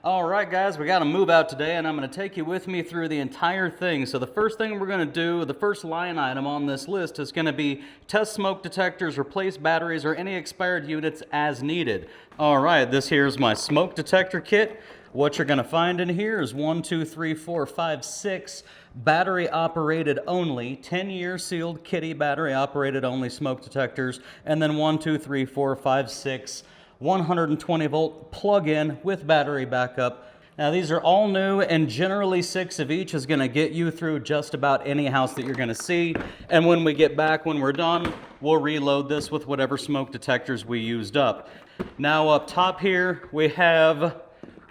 All right, guys, we got to move out today, and I'm going to take you with me through the entire thing. So the first thing we're going to do, the first line item on this list is going to be test smoke detectors, replace batteries, or any expired units as needed. All right, this here's my smoke detector kit. What you're going to find in here is 1, 2, 3, 4, 5, 6 battery operated only, 10-year sealed kitty battery operated only smoke detectors, and then 1, 2, 3, 4, 5, 6 120 volt plug-in with battery backup. Now these are all new, and generally 6 of each is going to get you through just about any house that you're going to see. And when we get back, when we're done, we'll reload this with whatever smoke detectors we used up. Now up top here we have,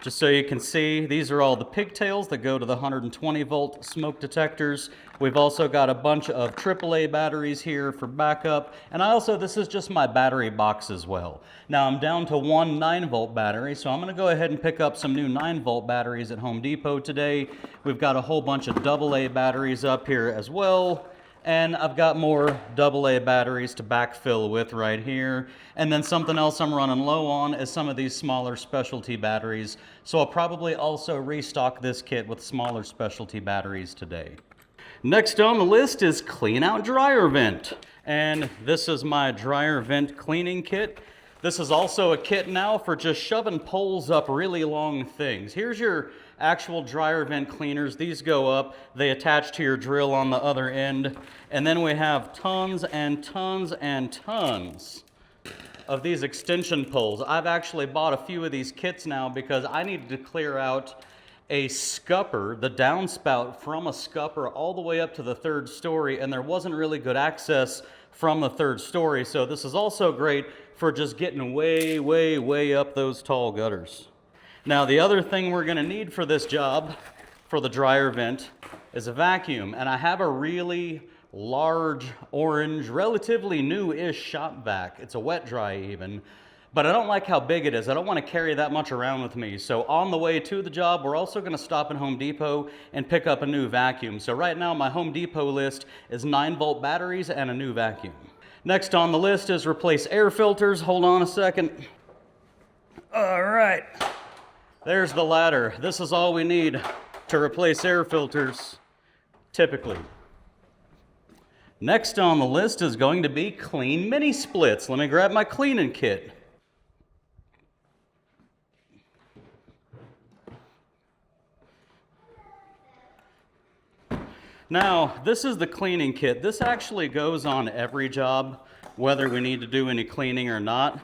just so you can see, these are all the pigtails that go to the 120 volt smoke detectors. We've also got a bunch of AAA batteries here for backup. And this is just my battery box as well. Now I'm down to one 9 volt battery, so I'm gonna go ahead and pick up some new 9 volt batteries at Home Depot today. We've got a whole bunch of AA batteries up here as well. And I've got more AA batteries to backfill with right here. And then something else I'm running low on is some of these smaller specialty batteries. So I'll probably also restock this kit with smaller specialty batteries today. Next on the list is clean out dryer vent. And this is my dryer vent cleaning kit. This is also a kit now for just shoving poles up really long things. Here's your actual dryer vent cleaners. These go up, they attach to your drill on the other end. And then we have tons and tons and tons of these extension poles. I've actually bought a few of these kits now because I needed to clear out a scupper, the downspout from a scupper all the way up to the 3rd story, and there wasn't really good access from the 3rd story. So this is also great for just getting way, way, way up those tall gutters. Now the other thing we're going to need for this job, for the dryer vent, is a vacuum. And I have a really large orange, relatively new-ish shop vac. It's a wet dry even. But I don't like how big it is. I don't want to carry that much around with me. So on the way to the job, we're also going to stop at Home Depot and pick up a new vacuum. So right now my Home Depot list is 9 volt batteries and a new vacuum. Next on the list is replace air filters. Hold on a second. All right. There's the ladder. This is all we need to replace air filters, typically. Next on the list is going to be clean mini splits. Let me grab my cleaning kit. Now, this is the cleaning kit. This actually goes on every job, whether we need to do any cleaning or not.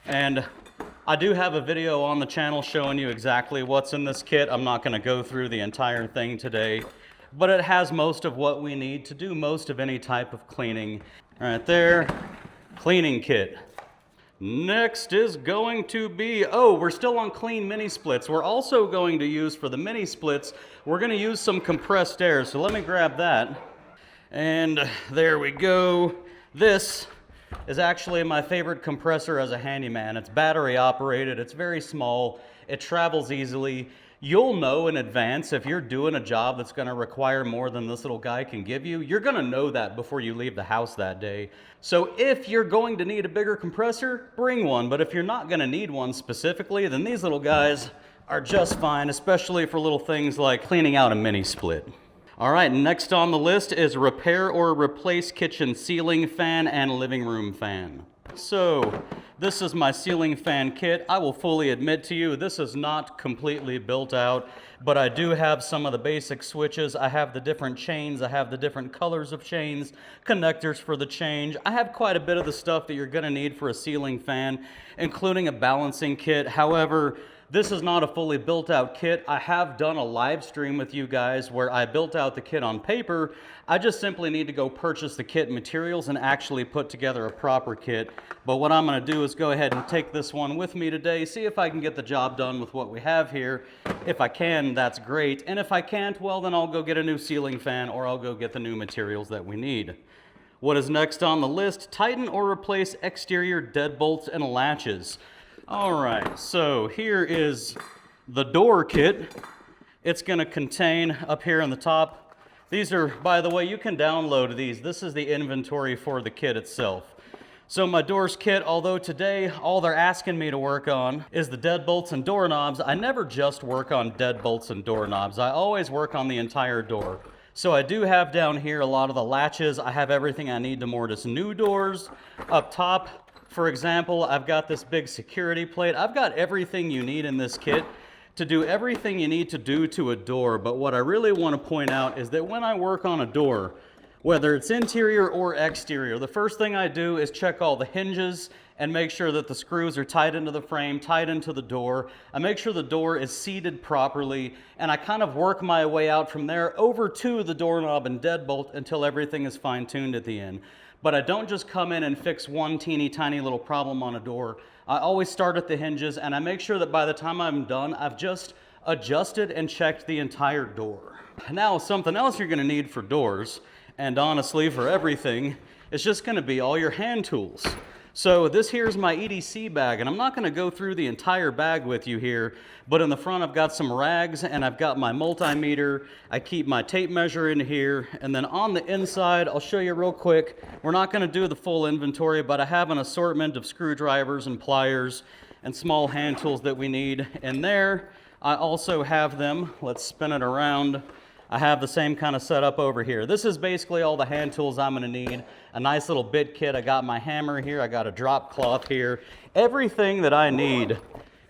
And I do have a video on the channel showing you exactly what's in this kit. I'm not going to go through the entire thing today, but it has most of what we need to do most of any type of cleaning. Right there, cleaning kit. Next is going to be, we're still on clean mini splits. We're also going to use, for the mini splits, we're going to use some compressed air. So let me grab that. And there we go. This is actually my favorite compressor as a handyman. It's battery operated, it's very small, it travels easily. You'll know in advance if you're doing a job that's going to require more than this little guy can give you. You're going to know that before you leave the house that day. So if you're going to need a bigger compressor, bring one. But if you're not going to need one specifically, then these little guys are just fine, especially for little things like cleaning out a mini split. All right, next on the list is repair or replace kitchen ceiling fan and living room fan. So this is my ceiling fan kit. I will fully admit to you, this is not completely built out, but I do have some of the basic switches. I have the different chains. I have the different colors of chains, connectors for the change. I have quite a bit of the stuff that you're going to need for a ceiling fan, including a balancing kit. However, this is not a fully built out kit. I have done a live stream with you guys where I built out the kit on paper. I just simply need to go purchase the kit materials and actually put together a proper kit. But what I'm going to do is go ahead and take this one with me today, see if I can get the job done with what we have here. If I can, that's great. And if I can't, well, then I'll go get a new ceiling fan or I'll go get the new materials that we need. What is next on the list? Tighten or replace exterior deadbolts and latches. All right, so here is the door kit. It's going to contain up here on the top. These are, by the way, you can download these. This is the inventory for the kit itself. So my doors kit, although today all they're asking me to work on is the deadbolts and doorknobs, I never just work on deadbolts and doorknobs. I always work on the entire door. So I do have down here a lot of the latches. I have everything I need to mortise new doors. Up top, for example, I've got this big security plate. I've got everything you need in this kit to do everything you need to do to a door. But what I really want to point out is that when I work on a door, whether it's interior or exterior, the first thing I do is check all the hinges and make sure that the screws are tight into the frame, tight into the door. I make sure the door is seated properly, and I kind of work my way out from there over to the doorknob and deadbolt until everything is fine-tuned at the end. But I don't just come in and fix one teeny tiny little problem on a door. I always start at the hinges, and I make sure that by the time I'm done, I've just adjusted and checked the entire door. Now, something else you're gonna need for doors, and honestly for everything, it's just going to be all your hand tools. So this here's my EDC bag, and I'm not going to go through the entire bag with you here, but in the front I've got some rags and I've got my multimeter. I keep my tape measure in here, and then on the inside I'll show you real quick. We're not going to do the full inventory, but I have an assortment of screwdrivers and pliers and small hand tools that we need. And there I also have them. Let's spin it around. I have the same kind of setup over here. This is basically all the hand tools I'm gonna need. A nice little bit kit. I got my hammer here. I got a drop cloth here. Everything that I need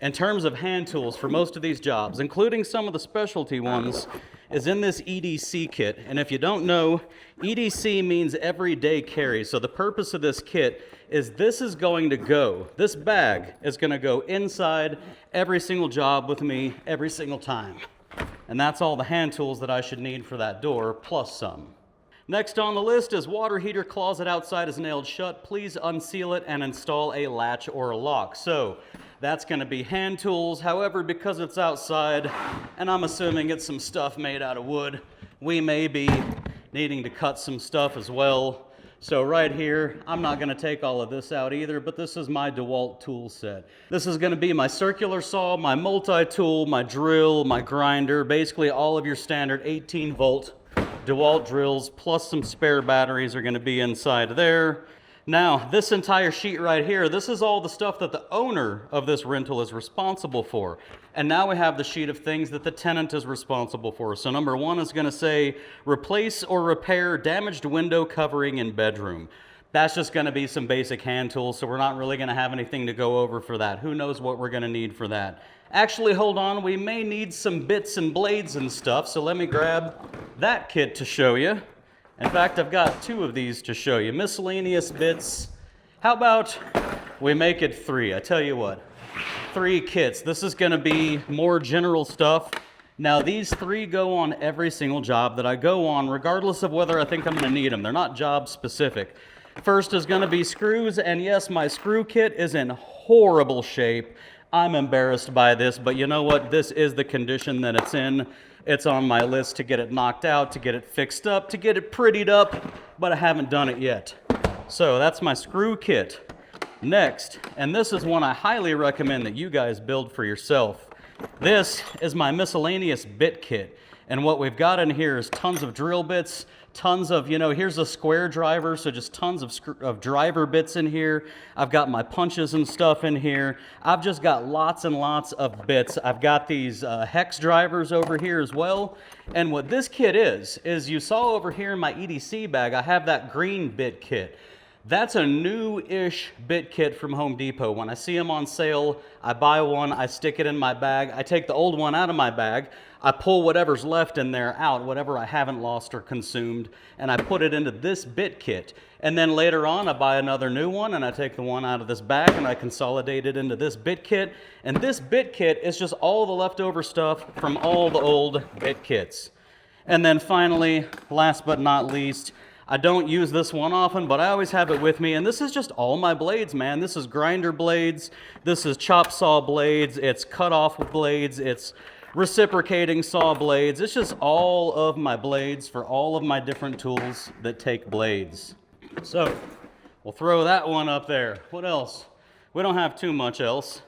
in terms of hand tools for most of these jobs, including some of the specialty ones, is in this EDC kit. And if you don't know, EDC means everyday carry. So the purpose of this kit is this bag is gonna go inside every single job with me every single time. And that's all the hand tools that I should need for that door, plus some. Next on the list is water heater closet outside is nailed shut. Please unseal it and install a latch or a lock. So that's going to be hand tools. However, because it's outside, and I'm assuming it's some stuff made out of wood, we may be needing to cut some stuff as well. So right here, I'm not going to take all of this out either, but this is my DeWalt tool set. This is going to be my circular saw, my multi-tool, my drill, my grinder, basically all of your standard 18-volt DeWalt drills, plus some spare batteries are going to be inside there. Now, this entire sheet right here, this is all the stuff that the owner of this rental is responsible for. And now we have the sheet of things that the tenant is responsible for. So number one is going to say, replace or repair damaged window covering in bedroom. That's just going to be some basic hand tools, so we're not really going to have anything to go over for that. Who knows what we're going to need for that. Actually, hold on, we may need some bits and blades and stuff, so let me grab that kit to show you. In fact, I've got two of these to show you. Miscellaneous bits. How about we make it three? I tell you what, 3 kits. This is going to be more general stuff. Now, these 3 go on every single job that I go on, regardless of whether I think I'm going to need them. They're not job specific. First is going to be screws, and yes, my screw kit is in horrible shape. I'm embarrassed by this, but you know what? This is the condition that it's in. It's on my list to get it knocked out, to get it fixed up, to get it prettied up, but I haven't done it yet. So that's my screw kit. Next, and this is one I highly recommend that you guys build for yourself. This is my miscellaneous bit kit. And what we've got in here is tons of drill bits, tons of, here's a square driver, so just tons of driver bits in here. I've got my punches and stuff in here. I've just got lots and lots of bits. I've got these hex drivers over here as well. And what this kit is you saw over here in my EDC bag, I have that green bit kit. That's a new-ish bit kit from Home Depot. When I see them on sale, I buy one, I stick it in my bag, I take the old one out of my bag, I pull whatever's left in there out, whatever I haven't lost or consumed, and I put it into this bit kit. And then later on, I buy another new one, and I take the one out of this bag, and I consolidate it into this bit kit. And this bit kit is just all the leftover stuff from all the old bit kits. And then finally, last but not least, I don't use this one often, but I always have it with me, and this is just all my blades, man. This is grinder blades, this is chop saw blades, it's cut off blades, it's reciprocating saw blades. It's just all of my blades for all of my different tools that take blades. So we'll throw that one up there. What else? We don't have too much else.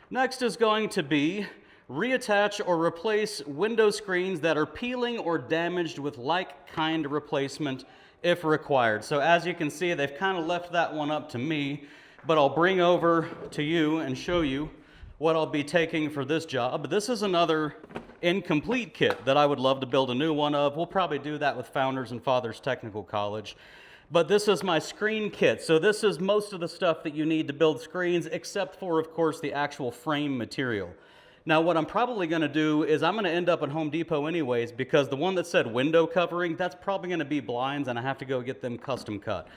Next is going to be reattach or replace window screens that are peeling or damaged with like-kind replacement if required. So as you can see, they've kind of left that one up to me, but I'll bring over to you and show you what I'll be taking for this job. This is another incomplete kit that I would love to build a new one of. We'll probably do that with Founders and Fathers Technical College. But this is my screen kit. So this is most of the stuff that you need to build screens, except for, of course, the actual frame material. Now, what I'm probably going to do is I'm going to end up at Home Depot anyways, because the one that said window covering, that's probably going to be blinds, and I have to go get them custom cut.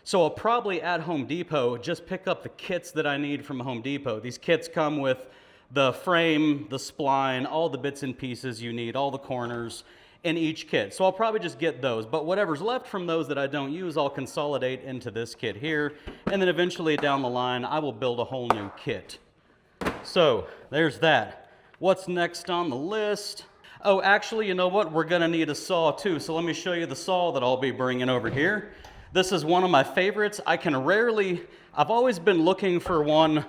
So I'll probably at Home Depot just pick up the kits that I need from Home Depot. These kits come with the frame, the spline, all the bits and pieces you need, all the corners in each kit. So I'll probably just get those, but whatever's left from those that I don't use, I'll consolidate into this kit here, and then eventually down the line, I will build a whole new kit. So there's that. What's next on the list? Oh, actually, you know what? We're gonna need a saw too. So let me show you the saw that I'll be bringing over here. This is one of my favorites. I've always been looking for one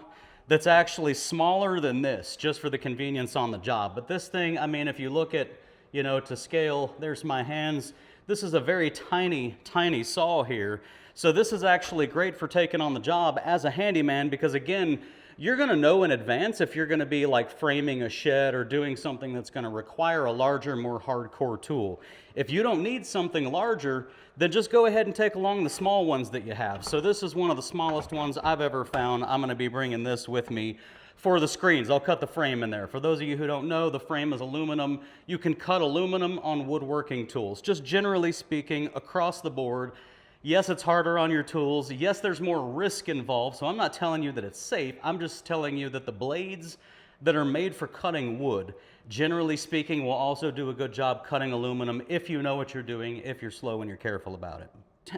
that's actually smaller than this, just for the convenience on the job. But this thing, I mean, if you look at, to scale, there's my hands. This is a very tiny, tiny saw here. So this is actually great for taking on the job as a handyman, because again, you're gonna know in advance if you're gonna be like framing a shed or doing something that's gonna require a larger, more hardcore tool. If you don't need something larger, then just go ahead and take along the small ones that you have. So this is one of the smallest ones I've ever found. I'm gonna be bringing this with me for the screens. I'll cut the frame in there. For those of you who don't know, the frame is aluminum. You can cut aluminum on woodworking tools. Just generally speaking, across the board, yes, it's harder on your tools. Yes, there's more risk involved, so I'm not telling you that it's safe. I'm just telling you that the blades that are made for cutting wood, generally speaking, will also do a good job cutting aluminum if you know what you're doing, if you're slow and you're careful about it.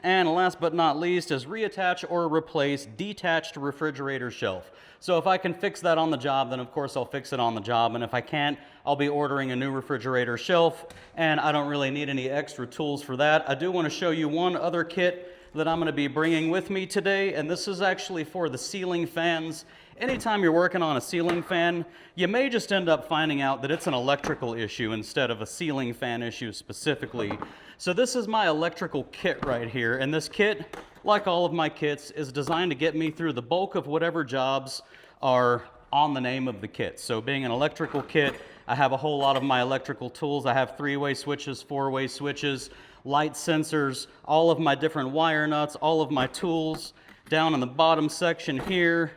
And last but not least is reattach or replace detached refrigerator shelf. So if I can fix that on the job, then of course I'll fix it on the job. And if I can't, I'll be ordering a new refrigerator shelf, and I don't really need any extra tools for that. I do want to show you one other kit that I'm going to be bringing with me today, and this is actually for the ceiling fans. Anytime you're working on a ceiling fan, you may just end up finding out that it's an electrical issue instead of a ceiling fan issue specifically. So this is my electrical kit right here, and this kit, like all of my kits, is designed to get me through the bulk of whatever jobs are on the name of the kit. So being an electrical kit, I have a whole lot of my electrical tools. I have 3-way switches, 4-way switches, light sensors, all of my different wire nuts, all of my tools. Down in the bottom section here,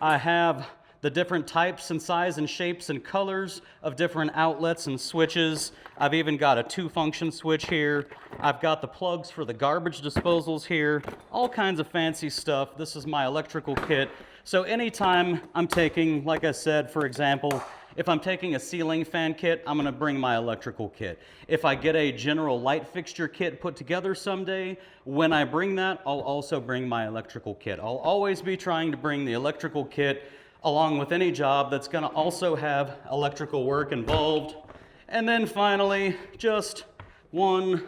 I have the different types and size and shapes and colors of different outlets and switches. I've even got a 2-function switch here. I've got the plugs for the garbage disposals here, all kinds of fancy stuff. This is my electrical kit. So anytime I'm taking, like I said, for example, if I'm taking a ceiling fan kit, I'm gonna bring my electrical kit. If I get a general light fixture kit put together someday, when I bring that, I'll also bring my electrical kit. I'll always be trying to bring the electrical kit along with any job that's gonna also have electrical work involved. And then finally, just one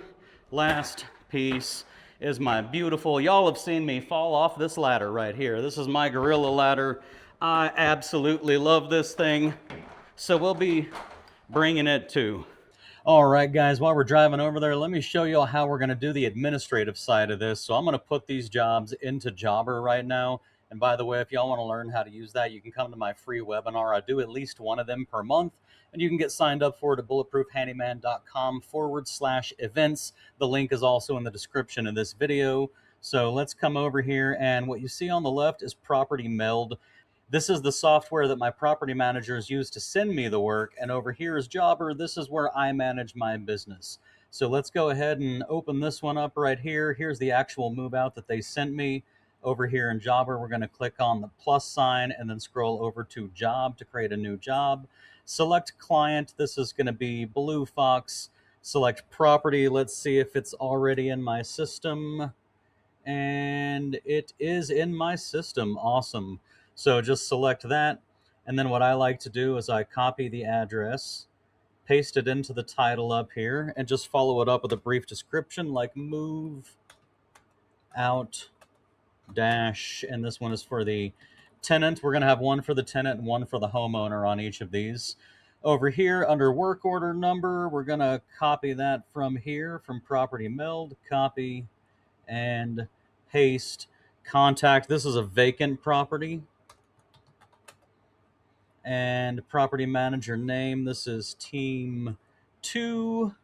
last piece is my beautiful, y'all have seen me fall off this ladder right here. This is my Gorilla ladder. I absolutely love this thing. So we'll be bringing it too. All right, guys, while we're driving over there, let me show you all how we're gonna do the administrative side of this. So I'm gonna put these jobs into Jobber right now. And by the way, if y'all wanna learn how to use that, you can come to my free webinar. I do at least one of them per month, and you can get signed up for it at bulletproofhandyman.com/events. The link is also in the description of this video. So let's come over here, and what you see on the left is Property Meld. This is the software that my property managers use to send me the work, and over here is Jobber. This is where I manage my business. So let's go ahead and open this one up right here. Here's the actual move out that they sent me. Over here in Jobber, we're going to click on the plus sign and then scroll over to Job to create a new job. Select Client. This is going to be Blue Fox. Select Property. Let's see if it's already in my system. And it is in my system. Awesome. So just select that. And then what I like to do is I copy the address, paste it into the title up here, and just follow it up with a brief description like move out dash, and this one is for the tenant. We're going to have one for the tenant and one for the homeowner on each of these. Over here under work order number, we're going to copy that from here, from property meld, copy and paste. Contact, this is a vacant property. And property manager name, this is team 2.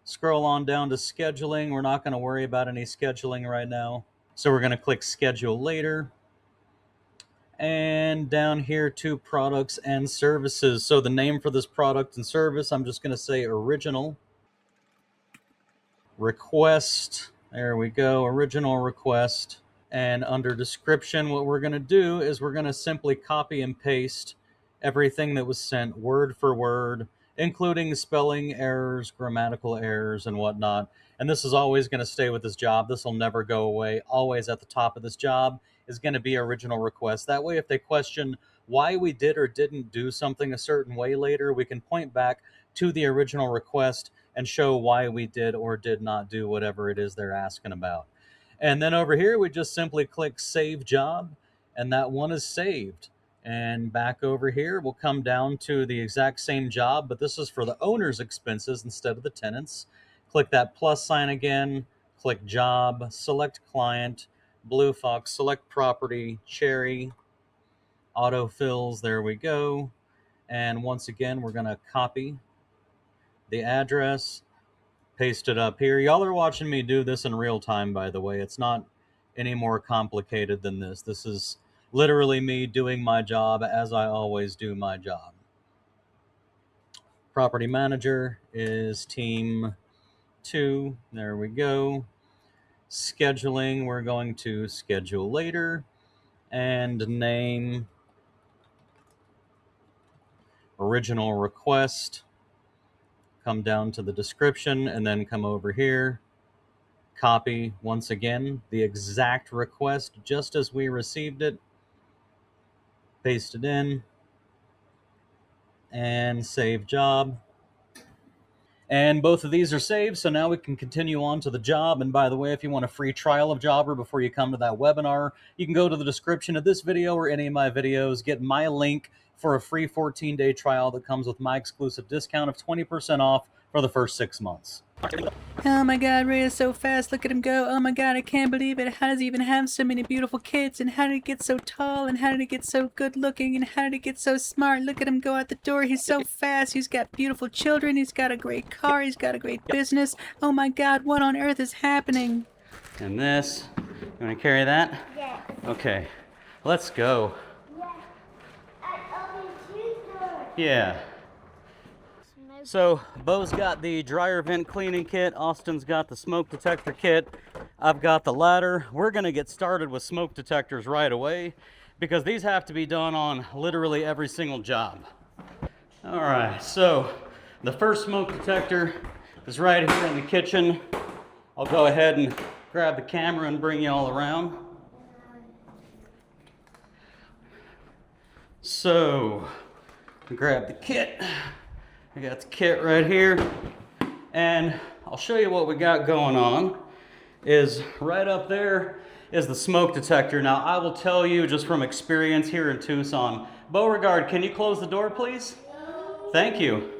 Scroll on down to scheduling. We're not going to worry about any scheduling right now. So we're going to click schedule later. And down here to products and services. So the name for this product and service, I'm just going to say original. Request, there we go, original request. And under description, what we're going to do is we're going to simply copy and paste everything that was sent word for word, including spelling errors, grammatical errors, and whatnot. And this is always going to stay with this job. This will never go away. Always at the top of this job is going to be original request. That way, if they question why we did or didn't do something a certain way later, we can point back to the original request and show why we did or did not do whatever it is they're asking about. And then over here, we just simply click Save Job, and that one is saved. And back over here, we'll come down to the exact same job, but this is for the owner's expenses instead of the tenant's. Click that plus sign again, click Job, select Client, Blue Fox, select Property, Cherry, Autofills, there we go. And once again, we're going to copy the address, paste it up here. Y'all are watching me do this in real time, by the way. It's not any more complicated than this. This is literally me doing my job as I always do my job. Property manager is team 2. There we go. Scheduling, we're going to schedule later. And name, original request. Come down to the description and then come over here. Copy, once again, the exact request just as we received it. Paste it in. And save job. And both of these are saved, so now we can continue on to the job. And by the way, if you want a free trial of Jobber before you come to that webinar, you can go to the description of this video or any of my videos, get my link for a free 14-day trial that comes with my exclusive discount of 20% off for the first 6 months. Oh my god, Ray is so fast, look at him go. Oh my god, I can't believe it. How does he even have so many beautiful kids? And how did he get so tall? And how did he get so good looking? And how did he get so smart? Look at him go out the door. He's so fast. He's got beautiful children. He's got a great car. He's got a great business. Oh my god, what on earth is happening? And this, you want to carry that? Yes. Okay, let's go. Yes. I opened 2 doors. Yeah. So, Bo's got the dryer vent cleaning kit, Austin's got the smoke detector kit, I've got the ladder. We're going to get started with smoke detectors right away because these have to be done on literally every single job. Alright, so the first smoke detector is right here in the kitchen. I'll go ahead and grab the camera and bring you all around. So, grab the kit. I got the kit right here, and I'll show you what we got going on. Is right up there is the smoke detector. Now, I will tell you just from experience here in Tucson. Beauregard, can you close the door, please? Thank you.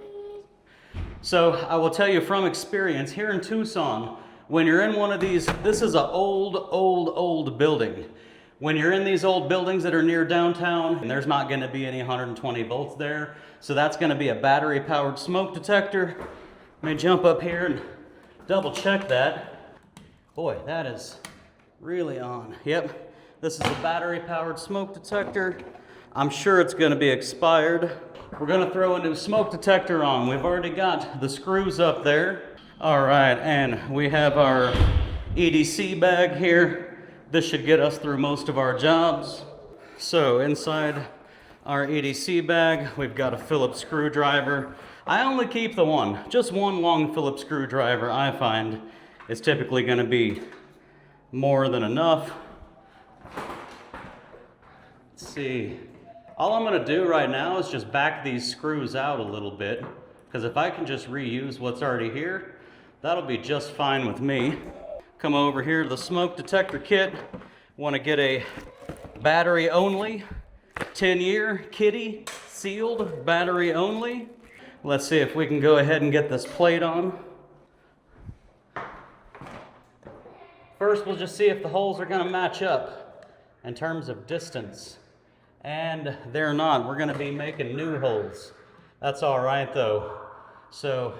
So, I will tell you from experience here in Tucson, when you're in one of these, this is an old building. When you're in these old buildings that are near downtown, and there's not going to be any 120 volts there, so that's going to be a battery-powered smoke detector. Let me jump up here and double check that. Boy, that is really on. Yep, this is a battery-powered smoke detector. I'm sure it's going to be expired. We're going to throw a new smoke detector on. We've already got the screws up there. All right, and we have our EDC bag here. This should get us through most of our jobs. So inside our EDC bag, we've got a Phillips screwdriver. I only keep the one. Just one long Phillips screwdriver, I find, is typically going to be more than enough. Let's see. All I'm going to do right now is just back these screws out a little bit, because if I can just reuse what's already here, that'll be just fine with me. Come over here to the smoke detector kit. Want to get a battery only 10-year kitty sealed battery only. Let's see if we can go ahead and get this plate on. First, we'll just see if the holes are going to match up in terms of distance. And they're not. We're going to be making new holes. That's all right, though. So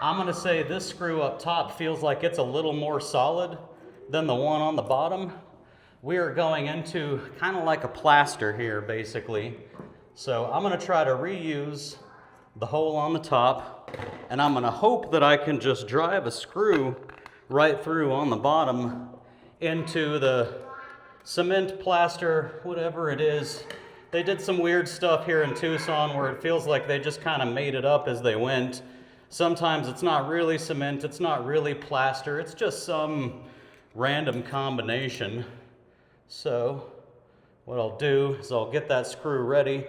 I'm going to say this screw up top feels like it's a little more solid than the one on the bottom. We are going into kind of like a plaster here, basically. So I'm going to try to reuse the hole on the top, and I'm going to hope that I can just drive a screw right through on the bottom into the cement, plaster, whatever it is. They did some weird stuff here in Tucson where it feels like they just kind of made it up as they went. Sometimes it's not really cement, it's not really plaster, it's just some random combination. So what I'll do is I'll get that screw ready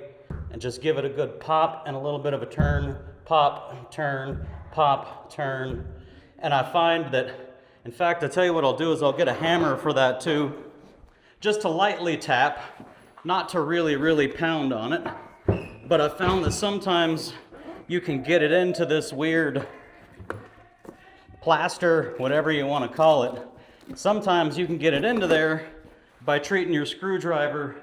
and just give it a good pop and a little bit of a turn, pop, turn, pop, turn. And I find that, in fact, I'll tell you what I'll do is I'll get a hammer for that too, just to lightly tap, not to really pound on it. But I found that sometimes you can get it into this weird plaster, whatever you want to call it. Sometimes you can get it into there by treating your screwdriver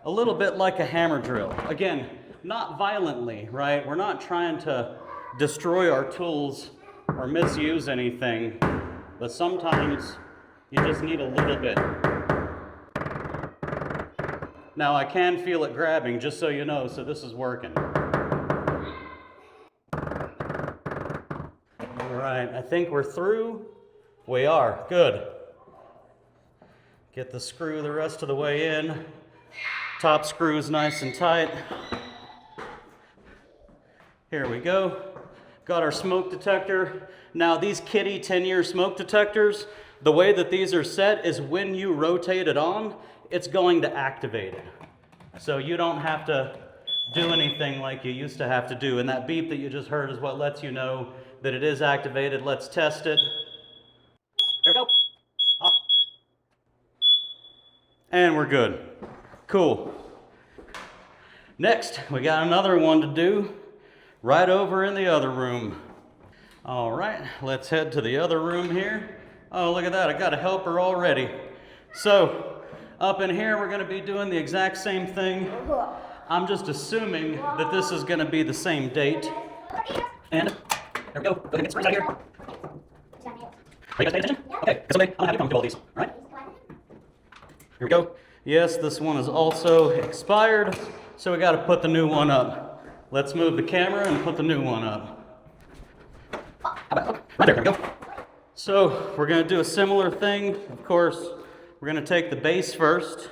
a little bit like a hammer drill. Again, not violently, right? We're not trying to destroy our tools or misuse anything, but sometimes you just need a little bit. Now I can feel it grabbing, just so you know, so this is working. All right, I think we're through. We are, good. Get the screw the rest of the way in. Top screw is nice and tight. Here we go. Got our smoke detector. Now these kitty 10-year smoke detectors, the way that these are set is when you rotate it on, it's going to activate it. So you don't have to do anything like you used to have to do. And that beep that you just heard is what lets you know that it is activated. Let's test it. There we go. Off. And we're good. Cool. Next, we got another one to do right over in the other room. All right, let's head to the other room here. Oh, look at that, I got a helper already. So, up in here, we're gonna be doing the exact same thing. I'm just assuming that this is gonna be the same date. And, there we go, go ahead and get screws out of here. Are you guys paying attention? Okay, it's okay, I'm happy to come through all these, all right? Here we go. Yes, this one is also expired, so we gotta put the new one up. Let's move the camera and put the new one up. How about, right there we go. So we're going to do a similar thing. Of course, we're going to take the base first.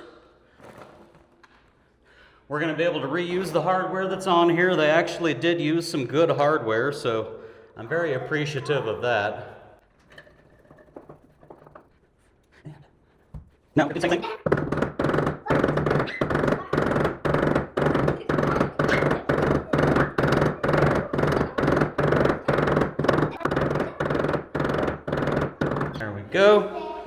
We're going to be able to reuse the hardware that's on here. They actually did use some good hardware, so I'm very appreciative of that. Now, same thing. Go.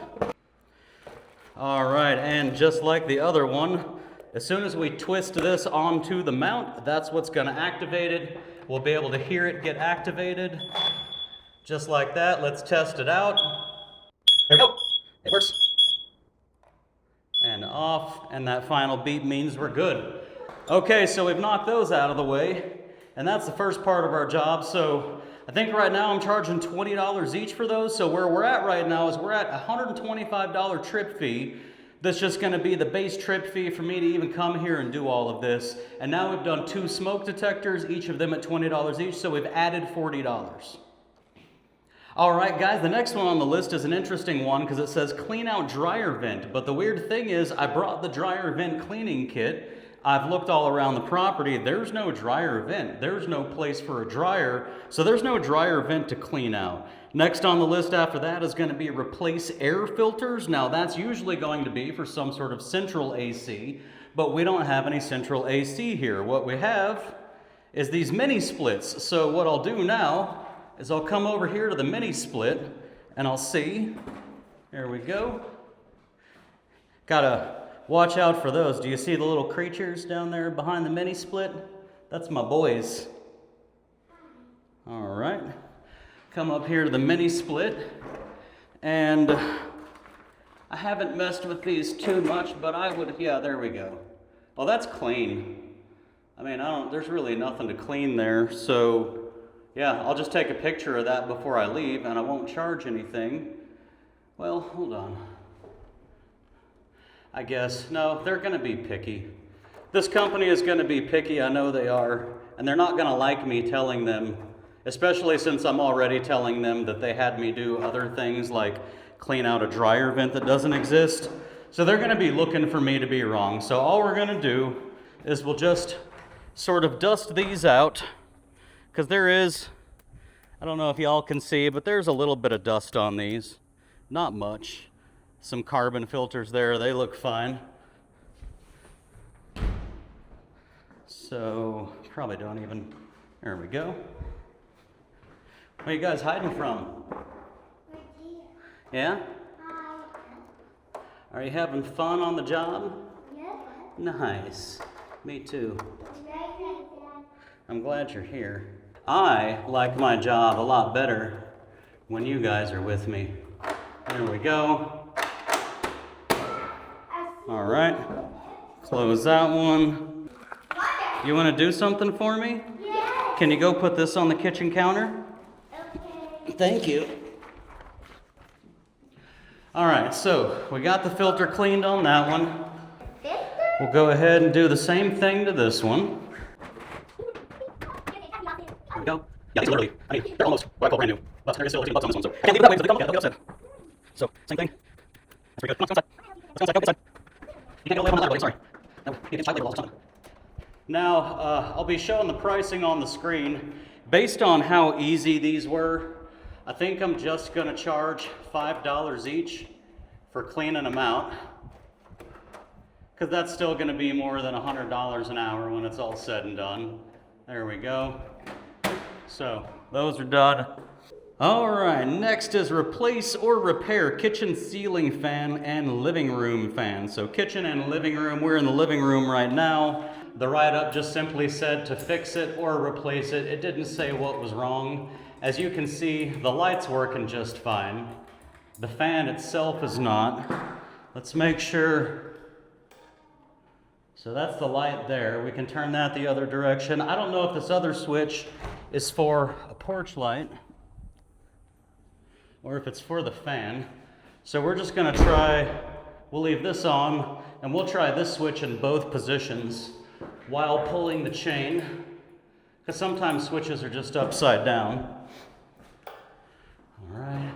All right, and just like the other one, as soon as we twist this onto the mount, that's what's going to activate it. We'll be able to hear it get activated. Just like that. Let's test it out. There we go. It works. And off, and that final beep means we're good. Okay, so we've knocked those out of the way, and that's the first part of our job. So I think right now I'm charging $20 each for those. So where we're at right now is we're at a $125 trip fee. That's just going to be the base trip fee for me to even come here and do all of this. And now we've done 2 smoke detectors, each of them at $20 each. So we've added $40. All right, guys, the next one on the list is an interesting one because it says clean out dryer vent. But the weird thing is I brought the dryer vent cleaning kit. I've looked all around the property. There's no dryer vent. There's no place for a dryer. So there's no dryer vent to clean out. Next on the list after that is going to be replace air filters. Now that's usually going to be for some sort of central AC, but we don't have any central AC here. What we have is these mini splits. So what I'll do now is I'll come over here to the mini split and I'll see. There we go. Gotta watch out for those. Do you see the little creatures down there behind the mini split? That's my boys. come up here to the mini split, and I haven't messed with these too much, but I would, yeah, there we go. Well, that's clean. I mean, there's really nothing to clean there, so yeah, I'll just take a picture of that before I leave, and I won't charge anything. Well, hold on. I guess, no, they're gonna be picky. This company is gonna be picky, I know they are, and they're not gonna like me telling them, especially since I'm already telling them that they had me do other things like clean out a dryer vent that doesn't exist. So they're gonna be looking for me to be wrong. So all we're gonna do is we'll just sort of dust these out, because there is, I don't know if y'all can see, but there's a little bit of dust on these. Not much. Some carbon filters there, they look fine. So, probably don't even, there we go. What are you guys hiding from? Yeah? Are you having fun on the job? Yeah. Nice. Me too. I'm glad you're here. I like my job a lot better when you guys are with me. There we go. All right. Close that one. You want to do something for me? Yeah. Can you go put this on the kitchen counter? Okay. Thank you. All right, so we got the filter cleaned on that one. We'll go ahead and do the same thing to this one. There we go. Yeah, these are literally, I mean, they're almost what I call brand new. But there's still $18 on this one, so can't leave it that way, so they come up, yeah, they'll get upset. So, same thing. That's pretty good. Come on, let's go inside. Let's go inside. You can't go label on the label, sorry. No, you can type label all the time. Now, I'll be showing the pricing on the screen. Based on how easy these were, I think I'm just gonna charge $5 each for cleaning them out, because that's still gonna be more than $100 an hour when it's all said and done. There we go. So, those are done. All right, next is replace or repair kitchen ceiling fan and living room fan. So kitchen and living room, we're in the living room right now. The write-up just simply said to fix it or replace it. It didn't say what was wrong. As you can see, the light's working just fine. The fan itself is not. Let's make sure. So that's the light there. We can turn that the other direction. I don't know if this other switch is for a porch light or if it's for the fan. So we're just gonna try, we'll leave this on and we'll try this switch in both positions while pulling the chain, because sometimes switches are just upside down. All right,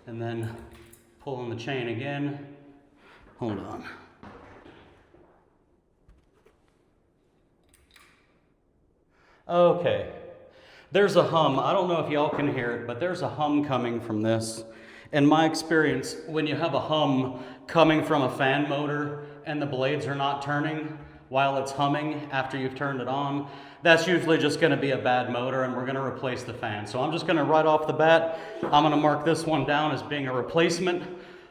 and then pulling the chain again. Hold on. Okay, there's a hum. I don't know if y'all can hear it, but there's a hum coming from this. In my experience, when you have a hum coming from a fan motor and the blades are not turning while it's humming after you've turned it on, that's usually just gonna be a bad motor and we're gonna replace the fan. So I'm just gonna right off the bat, I'm gonna mark this one down as being a replacement.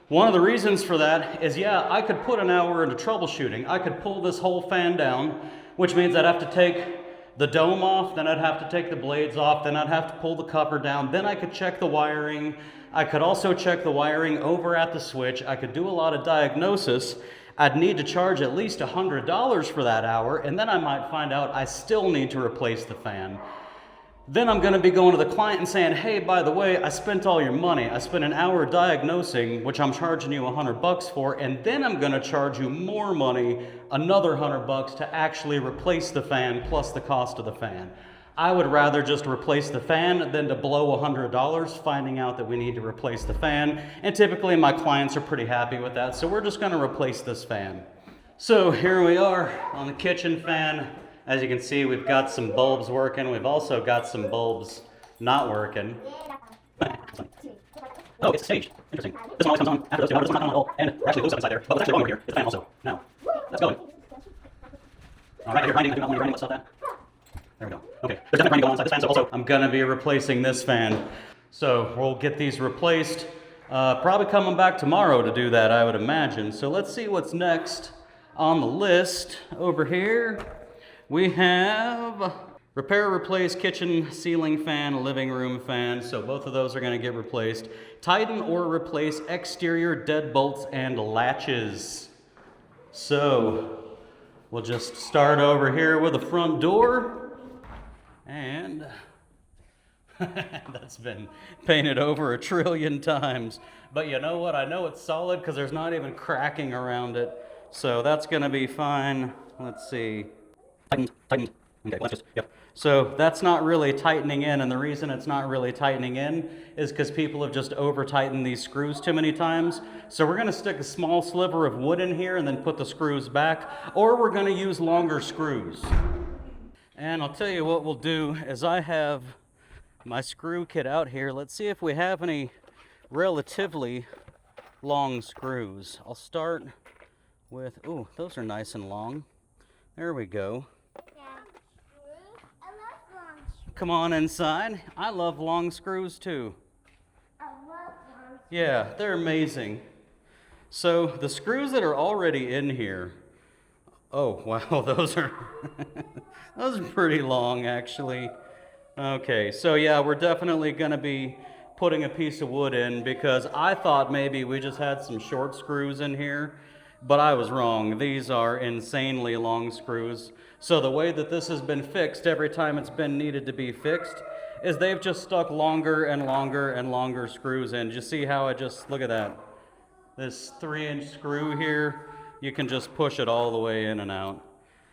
One of the reasons for that is, yeah, I could put an hour into troubleshooting. I could pull this whole fan down, which means I'd have to take the dome off, then I'd have to take the blades off, then I'd have to pull the cover down, then I could check the wiring. I could also check the wiring over at the switch. I could do a lot of diagnosis. I'd need to charge at least $100 for that hour, and then I might find out I still need to replace the fan. Then I'm gonna be going to the client and saying, hey, by the way, I spent all your money. I spent an hour diagnosing, which I'm charging you $100 for, and then I'm gonna charge you more money, another $100 to actually replace the fan plus the cost of the fan. I would rather just replace the fan than to blow $100 finding out that we need to replace the fan. And typically my clients are pretty happy with that. So we're just gonna replace this fan. So here we are on the kitchen fan. As you can see, we've got some bulbs working. We've also got some bulbs not working. Oh, it's staged. Interesting. This one always comes on after those two. However, this one's not on at all. And it actually moves up inside there. But what's actually going over here is the fan also. Now, let's go. All right, you're grinding. I do not want you grinding. Let's stop that. There we go. Okay, there's definitely grinding going on inside this fan, so also I'm gonna be replacing this fan. So we'll get these replaced. Probably coming back tomorrow to do that, I would imagine. So let's see what's next on the list. Over here, we have Repair, replace kitchen ceiling fan, living room fan. So both of those are going to get replaced. Tighten or replace exterior deadbolts and latches. So we'll just start over here with the front door. And that's been painted over 1 trillion times. But you know what? I know it's solid because there's not even cracking around it. So that's going to be fine. Let's see. Tightened. Okay, let's just, yep. So that's not really tightening in, and the reason it's not really tightening in is because people have just over-tightened these screws too many times. So we're going to stick a small sliver of wood in here and then put the screws back, or we're going to use longer screws. And I'll tell you what we'll do is I have my screw kit out here. Let's see if we have any relatively long screws. I'll start with, ooh, those are nice and long. There we go. Come on inside. I love long screws too. Yeah, they're amazing. So the screws that are already in here, oh wow, those are those are pretty long actually. Okay, so yeah, we're definitely gonna be putting a piece of wood in because I thought maybe we just had some short screws in here, but I was wrong. These are insanely long screws. So the way that this has been fixed every time it's been needed to be fixed is they've just stuck longer and longer and longer screws in. You see how it just, look at that. This 3-inch screw here, you can just push it all the way in and out.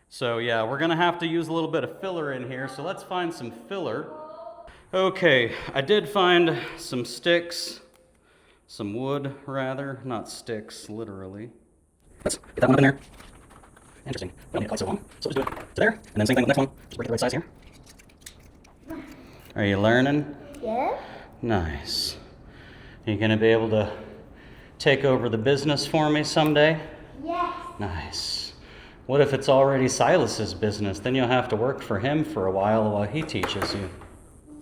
So yeah, we're gonna have to use a little bit of filler in here. So let's find some filler. Okay, I did find some sticks, some wood rather, not sticks, literally. Let's get that one up in there. Interesting. We don't need it quite so long. So just do it to there, and then same thing with the next one. Just break it the right size here. Are you learning? Yeah. Nice. Are you gonna be able to take over the business for me someday? Yes. Nice. What if it's already Silas's business? Then you'll have to work for him for a while he teaches you.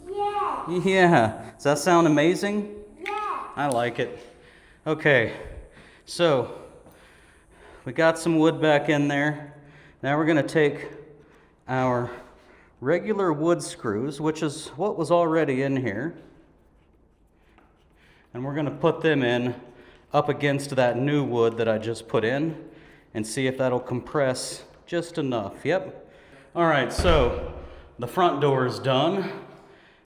Yes. Yeah. Does that sound amazing? Yes. I like it. Okay. So we got some wood back in there. Now we're going to take our regular wood screws, which is what was already in here, and we're going to put them in up against that new wood that I just put in and see if that'll compress just enough. Yep. All right, so the front door is done.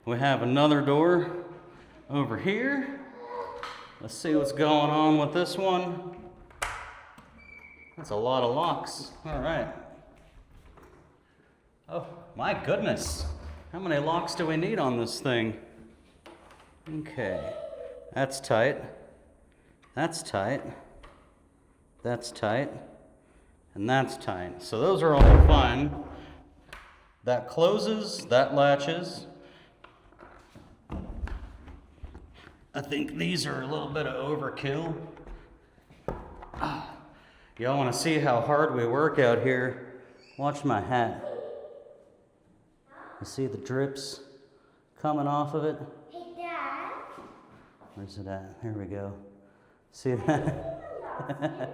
We have another door over here. Let's see what's going on with this one. That's a lot of locks. All right. Oh, my goodness. How many locks do we need on this thing? Okay. That's tight. That's tight. That's tight. And that's tight. So those are all fine. That closes, that latches. I think these are a little bit of overkill. Y'all want to see how hard we work out here? Watch my hat. You see the drips coming off of it? Hey, Dad. Where's it at? Here we go. See that? Dad,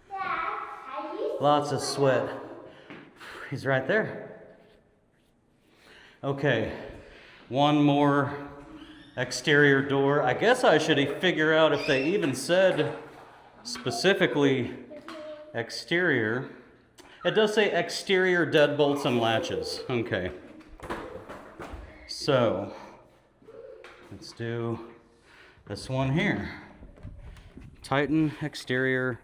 how do you Lots of sweat. He's right there. Okay, one more exterior door. I guess I should figure out if they even said specifically exterior. It does say exterior deadbolts and latches. Okay. So, let's do this one here. Tighten exterior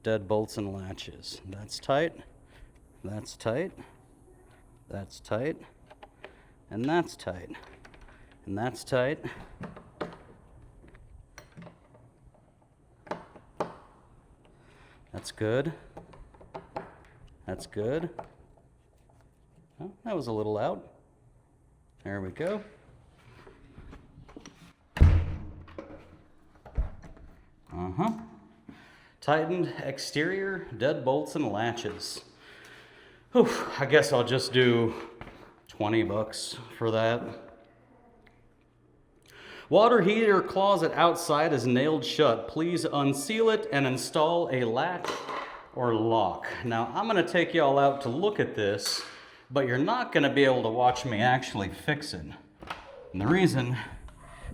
deadbolts and latches. That's tight. That's tight. That's tight. And that's tight. And that's tight. That's good. That's good. Oh, that was a little out. There we go. Tightened exterior deadbolts and latches. Whew, I guess I'll just do $20 for that. Water heater closet outside is nailed shut. Please unseal it and install a latch or lock. Now I'm going to take y'all out to look at this but you're not going to be able to watch me actually fix it. And the reason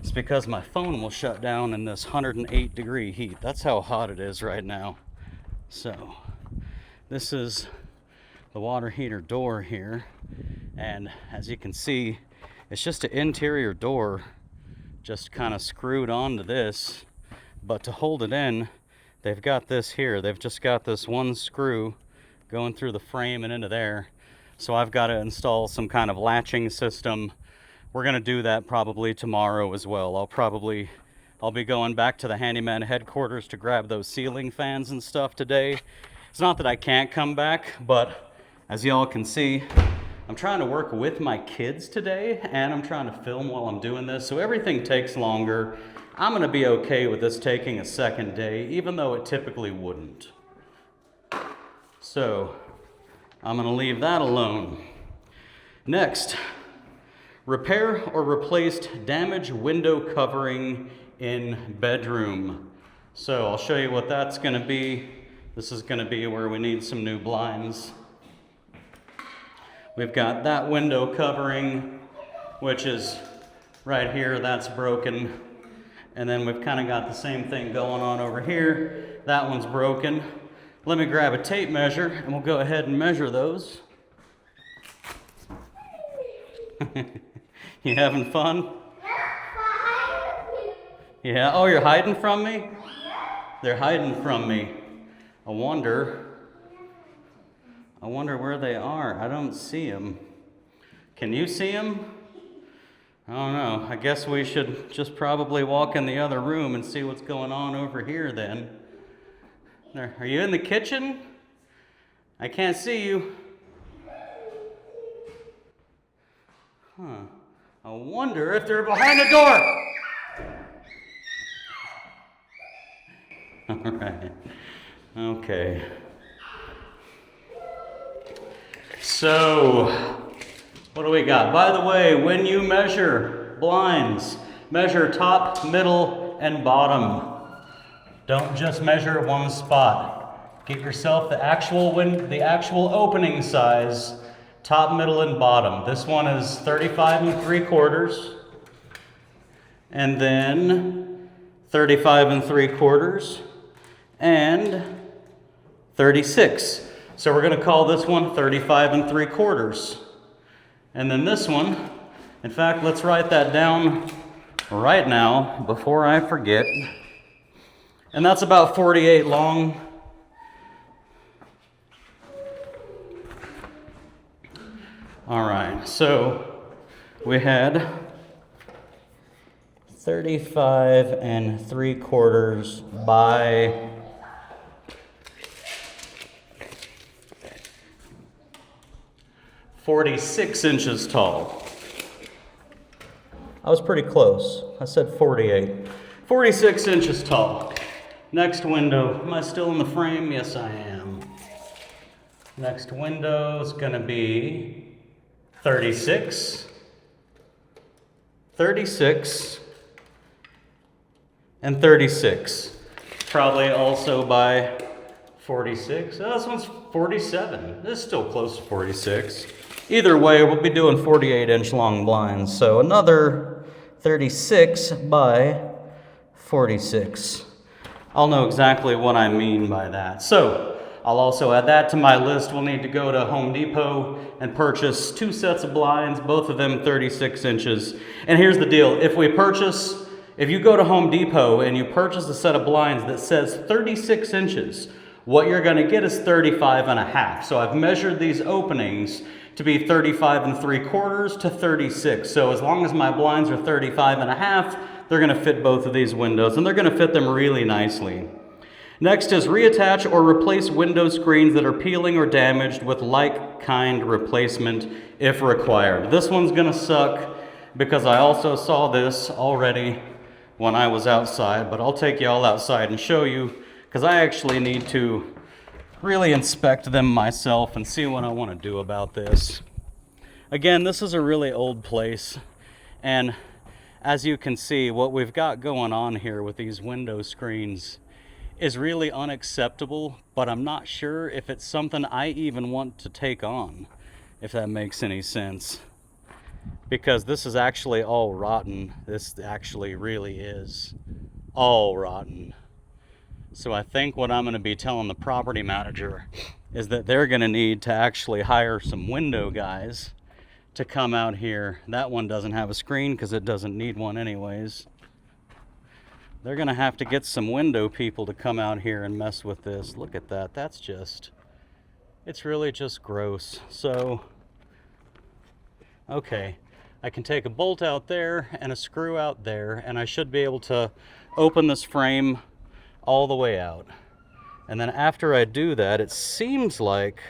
is because my phone will shut down in this 108-degree heat. That's how hot it is right now. So this is the water heater door here, and as you can see, it's just an interior door just kind of screwed onto this, but to hold it in, they've got this here. They've just got this one screw going through the frame and into there. So I've got to install some kind of latching system. We're going to do that probably tomorrow as well. I'll be going back to the Handyman headquarters to grab those ceiling fans and stuff today. It's not that I can't come back, but as y'all can see, I'm trying to work with my kids today, and I'm trying to film while I'm doing this, so everything takes longer. I'm gonna be okay with this taking a second day, even though it typically wouldn't. So, I'm gonna leave that alone. Next, repair or replaced damaged window covering in bedroom. So, I'll show you what that's gonna be. This is gonna be where we need some new blinds. We've got that window covering, which is right here, that's broken. And then we've kind of got the same thing going on over here. That one's broken. Let me grab a tape measure and we'll go ahead and measure those. You having fun? Yeah, oh, you're hiding from me? They're hiding from me. I wonder where they are. I don't see them. Can you see them? I don't know. I guess we should just probably walk in the other room and see what's going on over here then. There, are you in the kitchen? I can't see you. Huh. I wonder if they're behind the door. All right. Okay. So, what do we got? By the way, when you measure blinds, measure top, middle, and bottom. Don't just measure one spot. Get yourself the actual opening size, top, middle, and bottom. This one is 35 3/4, and then 35 3/4, and 36. So we're going to call this one 35 3/4. And then this one, in fact, let's write that down right now before I forget. And that's about 48 long. All right, so we had 35 3/4 by 46 inches tall. I was pretty close. I said 48. 46 inches tall. Next window. Am I still in the frame? Yes, I am. Next window is going to be 36, 36, and 36. Probably also by 46. Oh, this one's 47. This is still close to 46. Either way, we'll be doing 48-inch long blinds. So another 36 by 46. I'll know exactly what I mean by that. So I'll also add that to my list. We'll need to go to Home Depot and purchase 2 sets of blinds, both of them 36 inches. And here's the deal. If you go to Home Depot and you purchase a set of blinds that says 36 inches, what you're going to get is 35 and a half. So I've measured these openings to be 35 3/4 to 36. So as long as my blinds are 35 and a half, they're going to fit both of these windows, and they're going to fit them really nicely. Next is reattach or replace window screens that are peeling or damaged with like-kind replacement if required. This one's going to suck because I also saw this already when I was outside, but I'll take y'all outside and show you because I actually need to really inspect them myself and see what I want to do about this. Again, this is a really old place, and as you can see, what we've got going on here with these window screens is really unacceptable, but I'm not sure if it's something I even want to take on. if that makes any sense. Because this is actually all rotten. This actually really is all rotten. So I think what I'm going to be telling the property manager is that they're going to need to actually hire some window guys to come out here. That one doesn't have a screen because it doesn't need one anyways. They're going to have to get some window people to come out here and mess with this. Look at that. That's just, it's really just gross. So, okay, I can take a bolt out there and a screw out there, and I should be able to open this frame all the way out. And then after I do that, it seems like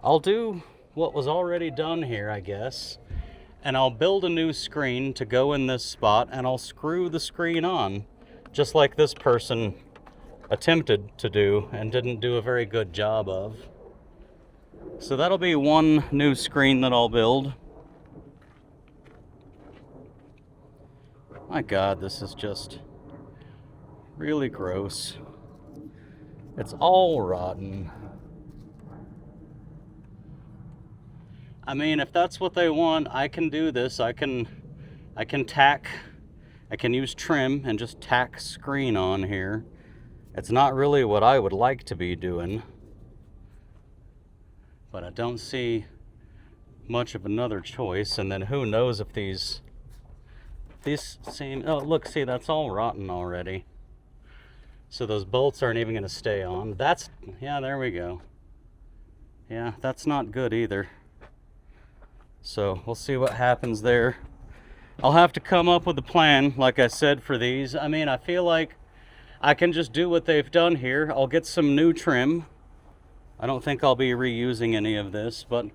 I'll do what was already done here, I guess, and I'll build a new screen to go in this spot, and I'll screw the screen on, just like this person attempted to do and didn't do a very good job of. So that'll be one new screen that I'll build. My God, this is just really gross. It's all rotten. I mean, if that's what they want, I can do this. I can use trim and just tack screen on here. It's not really what I would like to be doing, but I don't see much of another choice. And then who knows if these seem, oh look, see, that's all rotten already. So those bolts aren't even going to stay on. That's, yeah, there we go. Yeah, that's not good either. So we'll see what happens there. I'll have to come up with a plan, like I said, for these. I mean, I feel like I can just do what they've done here. I'll get some new trim. I don't think I'll be reusing any of this, but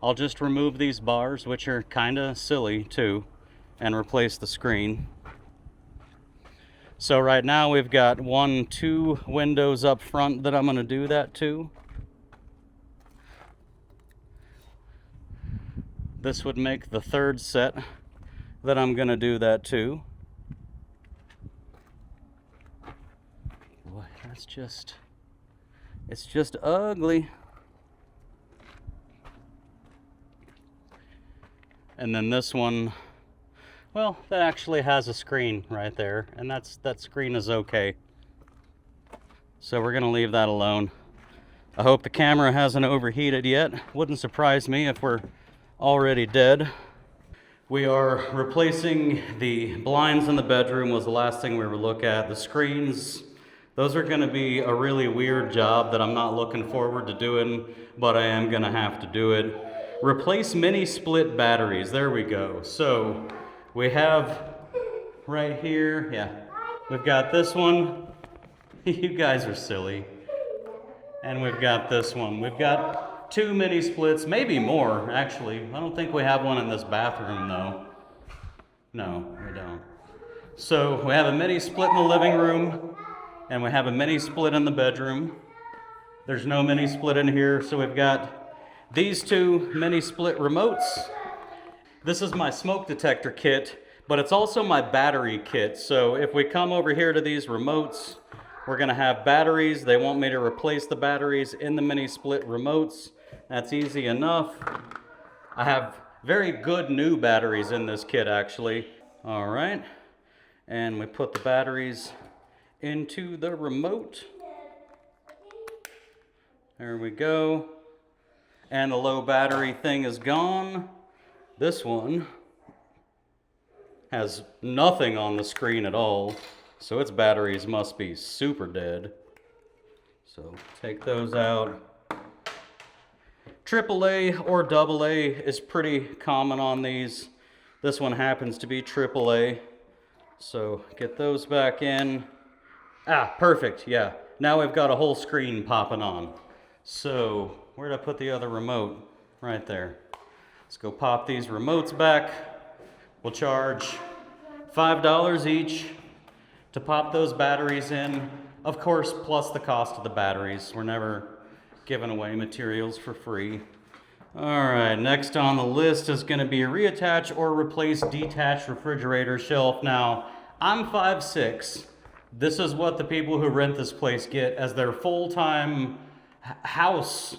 I'll just remove these bars, which are kind of silly too, and replace the screen. So right now we've got 2 windows up front that I'm going to do that to. This would make the 3rd set that I'm going to do that to. Boy, that's just, it's just ugly. And then this one, well, that actually has a screen right there, and that screen is okay. So we're going to leave that alone. I hope the camera hasn't overheated yet. Wouldn't surprise me if we're already dead. We are replacing the blinds in the bedroom was the last thing we were look at. The screens, those are going to be a really weird job that I'm not looking forward to doing, but I am going to have to do it. Replace mini split batteries. There we go. So we have right here, yeah, we've got this one. You guys are silly. And we've got this one. We've got 2 mini splits, maybe more, actually. I don't think we have one in this bathroom, though. No, we don't. So we have a mini split in the living room, and we have a mini split in the bedroom. There's no mini split in here, so we've got these 2 mini split remotes. This is my smoke detector kit, but it's also my battery kit. So if we come over here to these remotes, we're gonna have batteries. They want me to replace the batteries in the mini split remotes. That's easy enough. I have very good new batteries in this kit, actually. All right, and we put the batteries into the remote. There we go. And the low battery thing is gone. This one has nothing on the screen at all, so its batteries must be super dead. So take those out. AAA or AA is pretty common on these. This one happens to be AAA. So get those back in. Ah, perfect, yeah. Now we've got a whole screen popping on. So where did I put the other remote? Right there. Let's go pop these remotes back. We'll charge $5 each to pop those batteries in. Of course, plus the cost of the batteries. We're never giving away materials for free. All right, next on the list is going to be reattach or replace detached refrigerator shelf. Now, I'm 5'6". This is what the people who rent this place get as their full-time house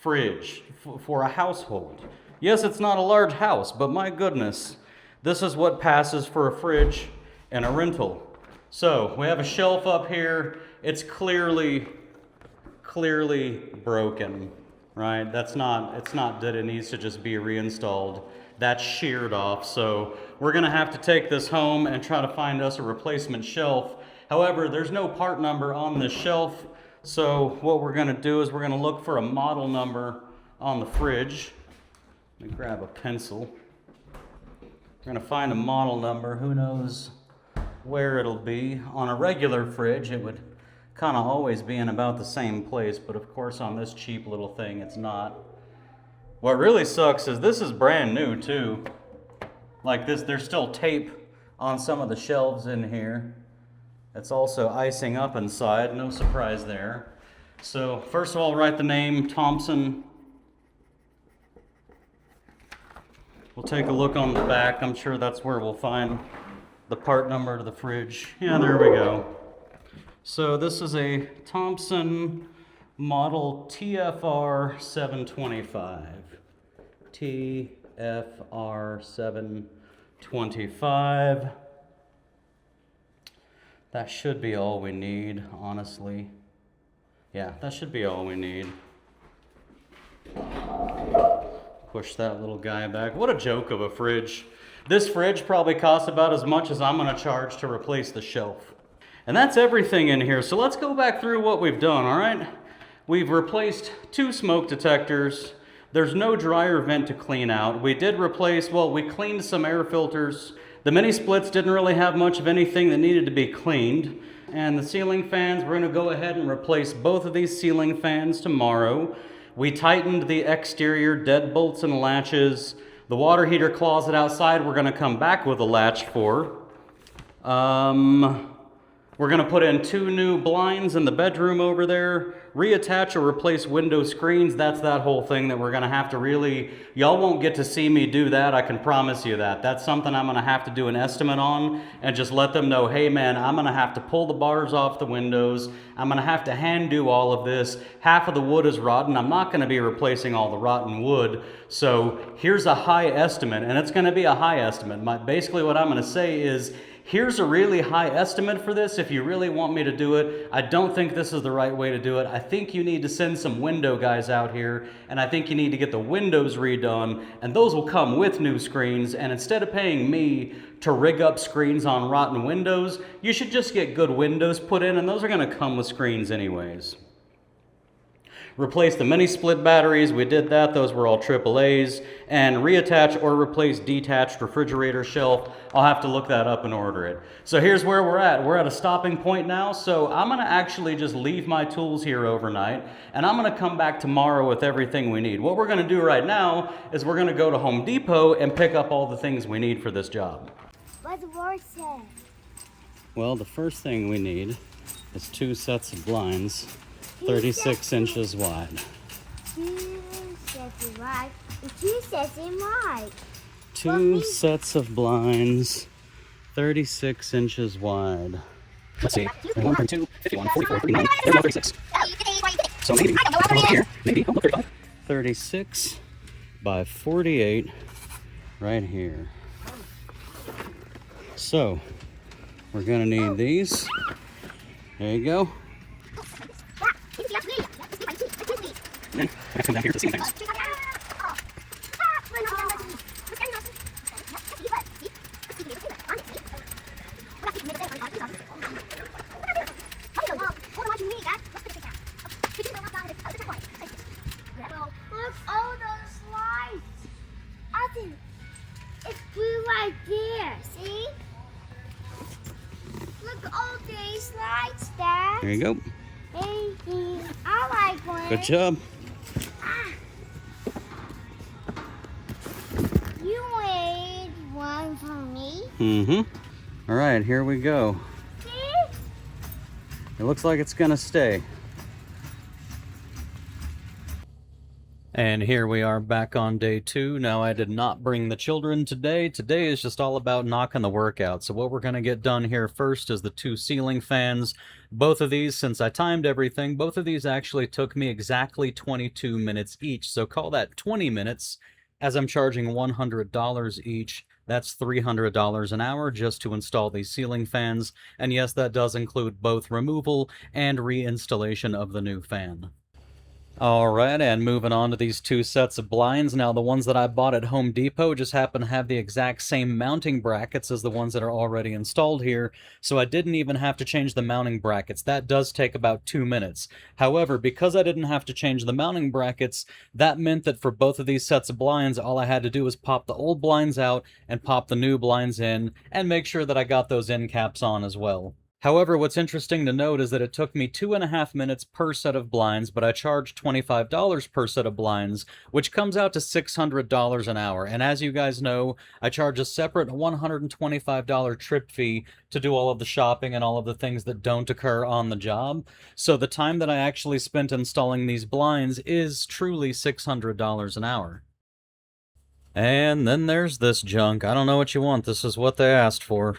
fridge for a household. Yes, it's not a large house, but my goodness, this is what passes for a fridge and a rental. So we have a shelf up here. It's clearly broken, right? It's not that it needs to just be reinstalled. That's sheared off. So we're gonna have to take this home and try to find us a replacement shelf. However, there's no part number on this shelf. So what we're gonna do is we're gonna look for a model number on the fridge. Let me grab a pencil. We're gonna find a model number. Who knows where it'll be. On a regular fridge, it would kind of always be in about the same place, but of course on this cheap little thing, it's not. What really sucks is this is brand new too. Like this, there's still tape on some of the shelves in here. It's also icing up inside, no surprise there. So first of all, write the name, Thompson. We'll take a look on the back. I'm sure that's where we'll find the part number to the fridge. Yeah, there we go. So this is a Thompson model TFR 725. TFR 725. That should be all we need, honestly. Yeah, that should be all we need. Push that little guy back. What a joke of a fridge. This fridge probably costs about as much as I'm gonna charge to replace the shelf. And that's everything in here. So let's go back through what we've done, all right? We've replaced 2 smoke detectors. There's no dryer vent to clean out. We did replace, well, we cleaned some air filters. The mini splits didn't really have much of anything that needed to be cleaned. And the ceiling fans, we're gonna go ahead and replace both of these ceiling fans tomorrow. We tightened the exterior deadbolts and latches. The water heater closet outside, we're gonna come back with a latch for. We're gonna put in 2 new blinds in the bedroom over there, reattach or replace window screens. That's that whole thing that we're gonna have to really, y'all won't get to see me do that, I can promise you that. That's something I'm gonna have to do an estimate on and just let them know, hey man, I'm gonna have to pull the bars off the windows. I'm gonna have to hand do all of this. Half of the wood is rotten. I'm not gonna be replacing all the rotten wood. So here's a high estimate, and it's gonna be a high estimate. Basically what I'm gonna say is, here's a really high estimate for this if you really want me to do it. I don't think this is the right way to do it. I think you need to send some window guys out here, and I think you need to get the windows redone, and those will come with new screens. And instead of paying me to rig up screens on rotten windows, you should just get good windows put in, and those are gonna come with screens anyways. Replace the mini split batteries, we did that, those were all AAAs. And reattach or replace detached refrigerator shelf. I'll have to look that up and order it. So here's where we're at. We're at a stopping point now, so I'm gonna actually just leave my tools here overnight, and I'm gonna come back tomorrow with everything we need. What we're gonna do right now is we're gonna go to Home Depot and pick up all the things we need for this job. What the word say? Well, the first thing we need is 2 sets of blinds. 36 inches wide. 2 sets wide. 2 sets wide. 2 sets of blinds, 36 inches wide. Let's see. 1, 2, 51, 44, 39. There's no 36. So maybe, over here, maybe, 35. 36 by 48 right here. So, we're gonna need these. There you go. And I come down here to see things. Look, all those lights. I think it's blue right there. See? Look, all these lights, Dad. There you go. Hey, I like one. Good job. You made one for me. Mm-hmm. All right, here we go. See? It looks like it's gonna stay. And here we are back on day 2. Now, I did not bring the children today. Today is just all about knocking the work out. So what we're going to get done here first is the 2 ceiling fans. Both of these, since I timed everything, both of these actually took me exactly 22 minutes each. So call that 20 minutes, as I'm charging $100 each. That's $300 an hour just to install these ceiling fans. And yes, that does include both removal and reinstallation of the new fan. Alright, and moving on to these 2 sets of blinds. Now, the ones that I bought at Home Depot just happen to have the exact same mounting brackets as the ones that are already installed here, so I didn't even have to change the mounting brackets. That does take about 2 minutes. However, because I didn't have to change the mounting brackets, that meant that for both of these sets of blinds, all I had to do was pop the old blinds out and pop the new blinds in, and make sure that I got those end caps on as well. However, what's interesting to note is that it took me 2.5 minutes per set of blinds, but I charged $25 per set of blinds, which comes out to $600 an hour. And as you guys know, I charge a separate $125 trip fee to do all of the shopping and all of the things that don't occur on the job. So the time that I actually spent installing these blinds is truly $600 an hour. And then there's this junk. I don't know what you want. This is what they asked for.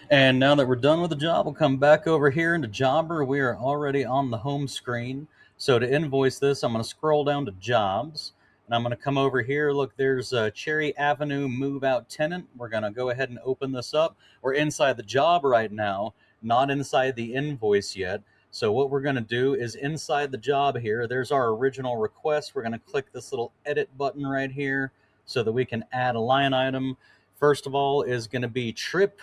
And now that we're done with the job, we'll come back over here into Jobber. We are already on the home screen. So to invoice this, I'm going to scroll down to Jobs. And I'm going to come over here. Look, there's Cherry Avenue Move Out Tenant. We're going to go ahead and open this up. We're inside the job right now, not inside the invoice yet. So what we're going to do is inside the job here, there's our original request. We're going to click this little edit button right here so that we can add a line item. First of all is going to be trip,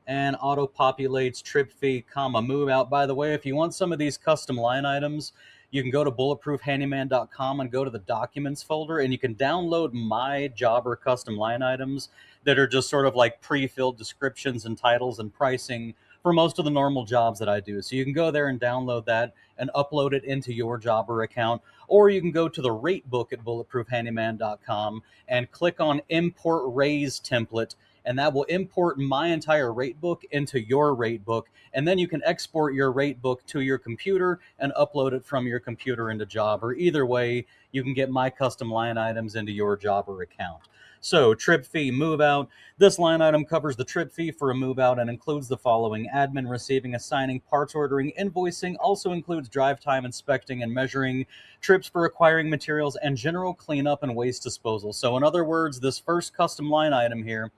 and auto-populates trip fee, comma, move out. By the way, if you want some of these custom line items, you can go to bulletproofhandyman.com and go to the documents folder, and you can download my Jobber custom line items that are just sort of like pre-filled descriptions and titles and pricing for most of the normal jobs that I do. So you can go there and download that and upload it into your Jobber account, or you can go to the rate book at bulletproofhandyman.com and click on import raise template, and that will import my entire rate book into your rate book, and then you can export your rate book to your computer and upload it from your computer into Jobber. Either way, you can get my custom line items into your Jobber account. So, trip fee, move out. This line item covers the trip fee for a move out and includes the following: admin, receiving, assigning, parts ordering, invoicing, also includes drive time, inspecting and measuring, trips for acquiring materials, and general cleanup and waste disposal. So in other words, this first custom line item here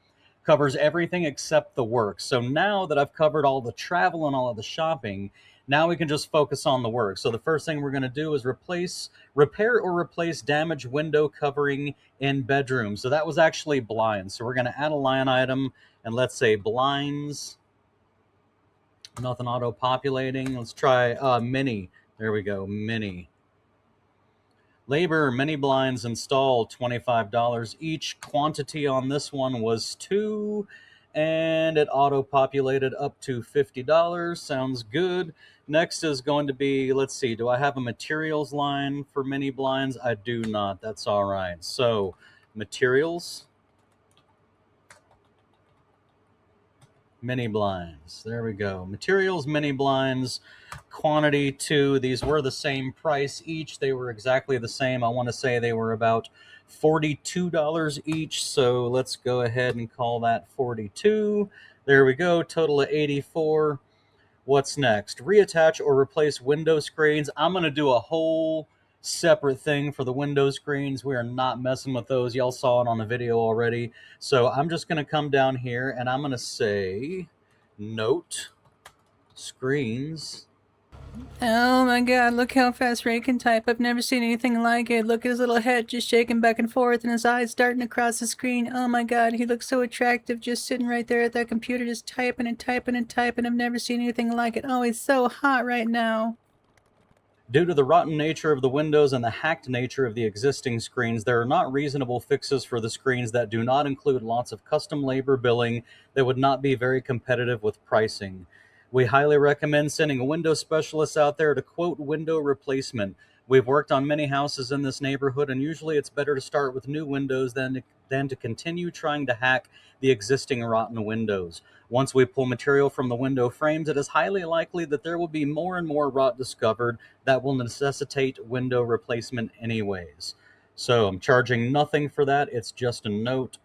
covers everything except the work. So now that I've covered all the travel and all of the shopping, now we can just focus on the work. So the first thing we're going to do is repair or replace damaged window covering in bedrooms. So that was actually blinds. So we're going to add a line item, and let's say blinds. Nothing auto-populating. Let's try mini. There we go, mini. Labor, mini blinds installed, $25 each. Quantity on this one was 2, and it auto-populated up to $50. Sounds good. Next is going to be, let's see, do I have a materials line for mini blinds? I do not. That's all right. So, materials, mini blinds. There we go. Materials, mini blinds, quantity 2. These were the same price each. They were exactly the same. I want to say they were about $42 each. So let's go ahead and call that 42. There we go. Total of 84. What's next? Reattach or replace window screens. I'm going to do a whole separate thing for the window screens. We are not messing with those. Y'all saw it on the video already. So I'm just going to come down here and I'm going to say note screens. Oh my god, look how fast Ray can type. I've never seen anything like it. Look at his little head just shaking back and forth and his eyes darting across the screen. Oh my god, he looks so attractive just sitting right there at that computer just typing and typing and typing. I've never seen anything like it. Oh, he's so hot right now. Due to the rotten nature of the windows and the hacked nature of the existing screens, there are not reasonable fixes for the screens that do not include lots of custom labor billing that would not be very competitive with pricing. We highly recommend sending a window specialist out there to quote window replacement. We've worked on many houses in this neighborhood, and usually it's better to start with new windows than to continue trying to hack the existing rotten windows. Once we pull material from the window frames, it is highly likely that there will be more and more rot discovered that will necessitate window replacement anyways. So I'm charging nothing for that. It's just a note.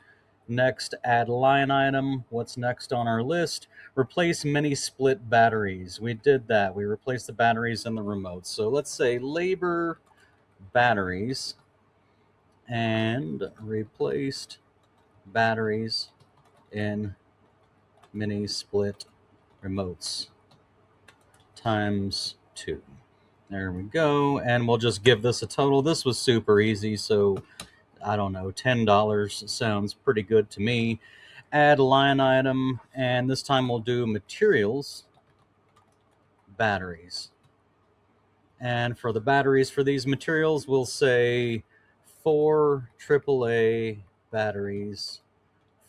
Next, add line item. What's next on our list? Replace mini split batteries. We did that. We replaced the batteries in the remote. So let's say labor batteries and replaced batteries in mini split remotes times 2. There we go. And we'll just give this a total. This was super easy, so I don't know, $10 sounds pretty good to me. Add line item, and this time we'll do materials, batteries. And for the batteries for these materials, we'll say 4 AAA batteries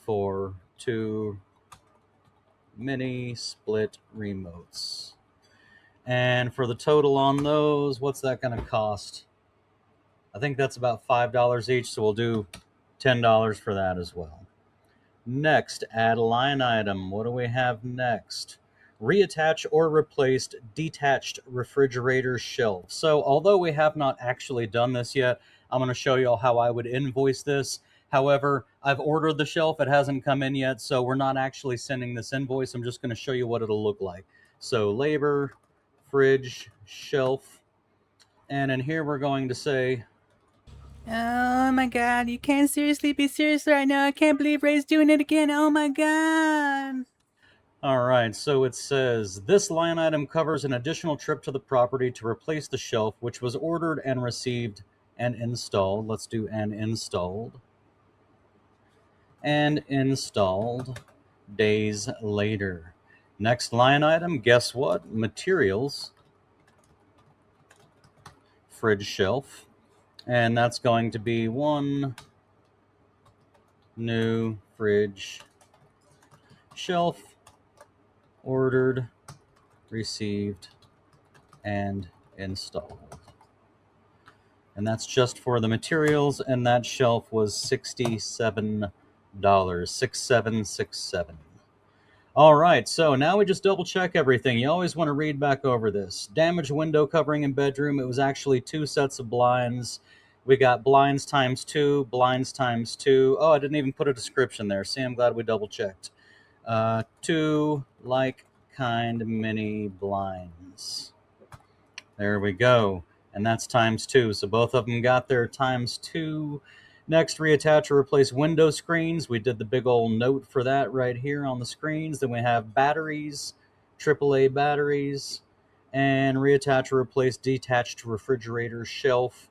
for 2 mini split remotes. And for the total on those, what's that going to cost? I think that's about $5 each, so we'll do $10 for that as well. Next, add a line item. What do we have next? Reattach or replaced detached refrigerator shelf. So although we have not actually done this yet, I'm going to show you all how I would invoice this. However, I've ordered the shelf. It hasn't come in yet, so we're not actually sending this invoice. I'm just going to show you what it'll look like. So labor, fridge, shelf, and in here we're going to say, Oh my god, you can't seriously be serious right now. I can't believe Ray's doing it again. Oh my god. all right, so it says, this line item covers an additional trip to the property to replace the shelf, which was ordered and received and installed. Let's do and installed. And installed days later. Next line item, guess what? Materials, fridge shelf. And that's going to be 1 new fridge shelf, ordered, received, and installed. And that's just for the materials, and that shelf was $67, 6767. All right, so now we just double check everything. You always want to read back over this. Damaged window covering in bedroom. It was actually 2 sets of blinds. We got blinds times 2, blinds times 2. Oh, I didn't even put a description there. See, I'm glad we double checked. 2 like kind mini blinds. There we go. And that's times 2. So both of them got their times 2. Next, reattach or replace window screens. We did the big old note for that right here on the screens. Then we have batteries, AAA batteries, and reattach or replace detached refrigerator shelf.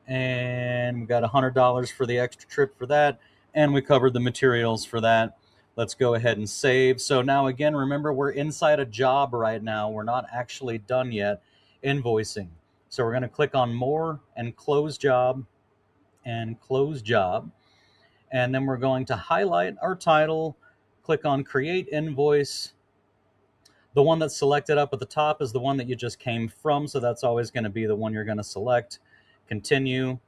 And we got $100 for the extra trip for that. And we covered the materials for that. Let's go ahead and save. So now again, remember, we're inside a job right now. We're not actually done yet invoicing. So we're going to click on more and close job and close job. And then we're going to highlight our title, click on create invoice. The one that's selected up at the top is the one that you just came from. So that's always going to be the one you're going to select. Continue,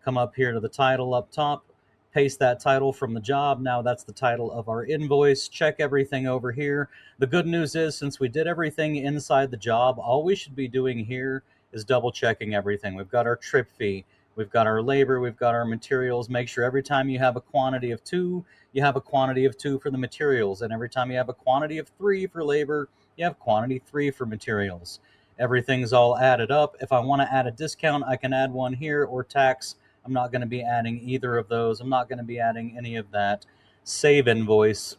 come up here to the title up top, paste that title from the job. Now that's the title of our invoice. Check everything over here. The good news is, since we did everything inside the job, all we should be doing here is double checking everything. We've got our trip fee, we've got our labor, we've got our materials. Make sure every time you have a quantity of 2, you have a quantity of 2 for the materials. And every time you have a quantity of 3 for labor, you have quantity 3 for materials. Everything's all added up. If I want to add a discount, I can add one here, or tax. I'm not going to be adding either of those. I'm not going to be adding any of that. Save invoice.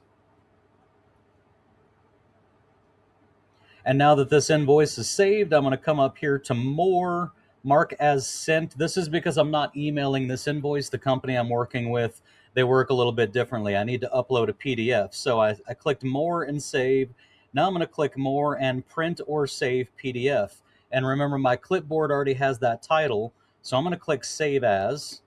And now that this invoice is saved, I'm going to come up here to more, mark as sent. This is because I'm not emailing this invoice. The company I'm working with, they work a little bit differently. I need to upload a PDF. So I clicked more and save. Now I'm going to click more and print or save PDF. And remember, my clipboard already has that title. So I'm going to click save as.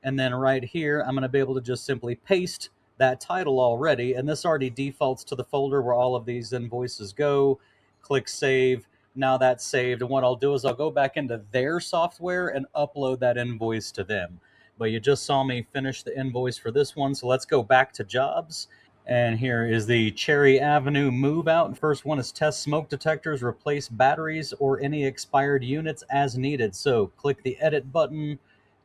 And then right here, I'm going to be able to just simply paste that title already. And this already defaults to the folder where all of these invoices go. Click save. Now that's saved. And what I'll do is I'll go back into their software and upload that invoice to them. But you just saw me finish the invoice for this one. So let's go back to jobs. And here is the Cherry Avenue move out. First one is test smoke detectors, replace batteries or any expired units as needed. So click the edit button,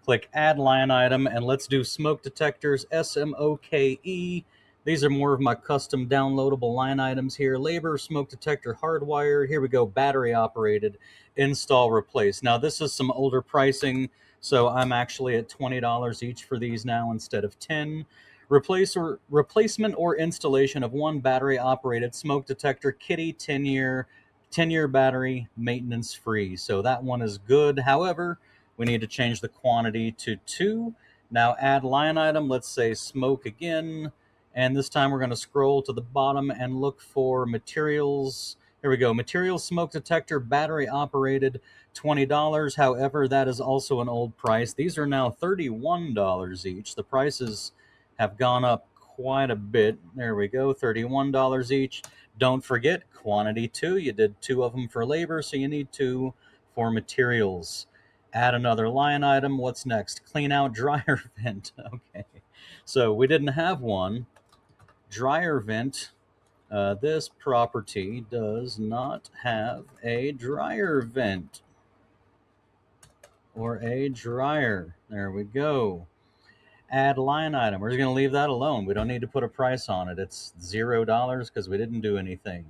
Click Add Line Item, and let's do Smoke Detectors, 𝗪𝗚𝗍𝗓. These are more of my custom downloadable line items here. Labor, smoke detector, hardwire. Here we go, battery operated, install, replace. Now this is some older pricing, so I'm actually at $20 each for these now instead of $10. Replacement or installation of one battery operated smoke detector, kitty, 10-year battery, maintenance free. So that one is good. However, we need to change the quantity to 2. Now add line item, let's say smoke again. And this time we're going to scroll to the bottom and look for materials. Here we go. Materials, smoke detector, battery operated, $20. However, that is also an old price. These are now $31 each. The prices have gone up quite a bit. There we go. $31 each. Don't forget quantity 2. You did 2 of them for labor, so you need 2 for materials. Add another line item. What's next? Clean out dryer vent. Okay. So we didn't have one. Dryer vent. This property does not have a dryer vent or a dryer. There we go. Add line item. We're just going to leave that alone. We don't need to put a price on it. It's $0 because we didn't do anything.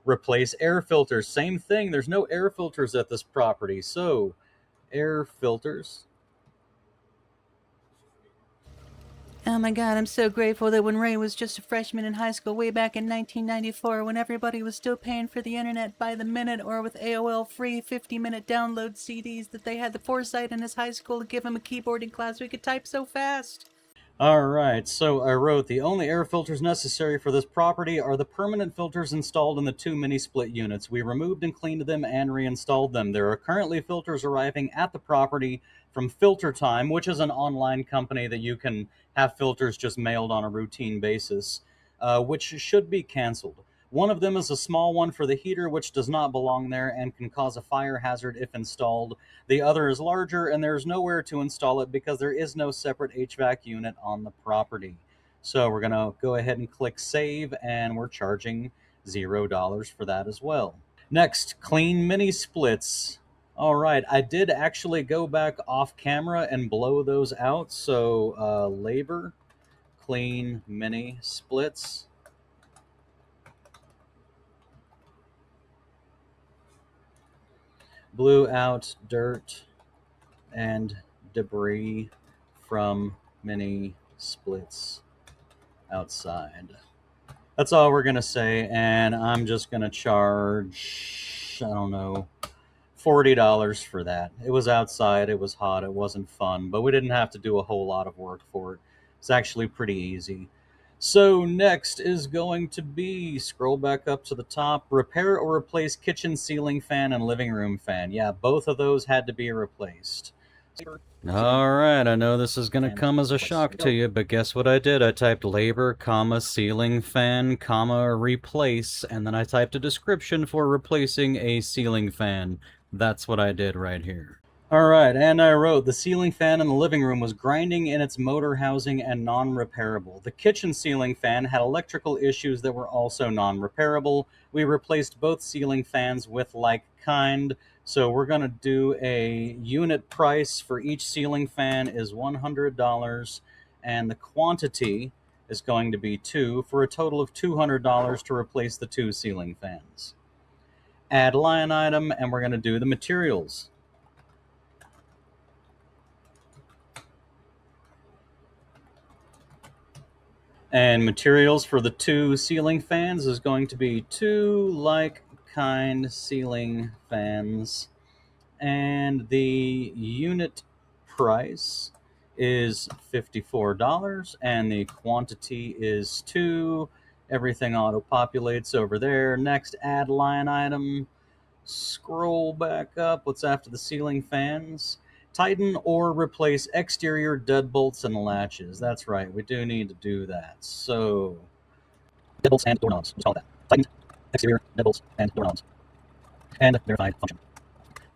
Replace air filters. Same thing. There's no air filters at this property. So air filters. Oh my God, I'm so grateful that when Ray was just a freshman in high school way back in 1994, when everybody was still paying for the internet by the minute or with AOL free 50-minute download CDs, that they had the foresight in his high school to give him a keyboarding class so he could type so fast. All right, so I wrote, the only air filters necessary for this property are the permanent filters installed in the 2 mini-split units. We removed and cleaned them and reinstalled them. There are currently filters arriving at the property from Filter Time, which is an online company that you can have filters just mailed on a routine basis, which should be canceled. One of them is a small one for the heater, which does not belong there and can cause a fire hazard if installed. The other is larger, and there's nowhere to install it because there is no separate HVAC unit on the property. So we're going to go ahead and click Save, and we're charging $0 for that as well. Next, clean mini splits. All right, I did actually go back off camera and blow those out. So labor, clean mini splits. Blew out dirt and debris from mini splits outside. That's all we're going to say, and I'm just going to charge, I don't know, $40 for that. It was outside, it was hot, it wasn't fun, but we didn't have to do a whole lot of work for it. It's actually pretty easy. So next is going to be, scroll back up to the top, repair or replace kitchen ceiling fan and living room fan. Yeah, both of those had to be replaced. All right, I know this is going to come as a shock to you, but guess what I did? I typed labor, comma, ceiling fan, comma, replace, and then I typed a description for replacing a ceiling fan. That's what I did right here. All right, and I wrote, the ceiling fan in the living room was grinding in its motor housing and non-repairable. The kitchen ceiling fan had electrical issues that were also non-repairable. We replaced both ceiling fans with like kind. So we're going to do a unit price for each ceiling fan is $100, and the quantity is going to be 2 for a total of $200 to replace the 2 ceiling fans. Add line item, and we're going to do the materials. And materials for the 2 ceiling fans is going to be 2 like-kind ceiling fans. And the unit price is $54, and the quantity is 2. Everything auto-populates over there. Next, add line item. Scroll back up. What's after the ceiling fans? Tighten or replace exterior deadbolts and latches. That's right, we do need to do that. So, deadbolts and doorknobs. Let's call that. Tightened exterior deadbolts and doorknobs. And verified function.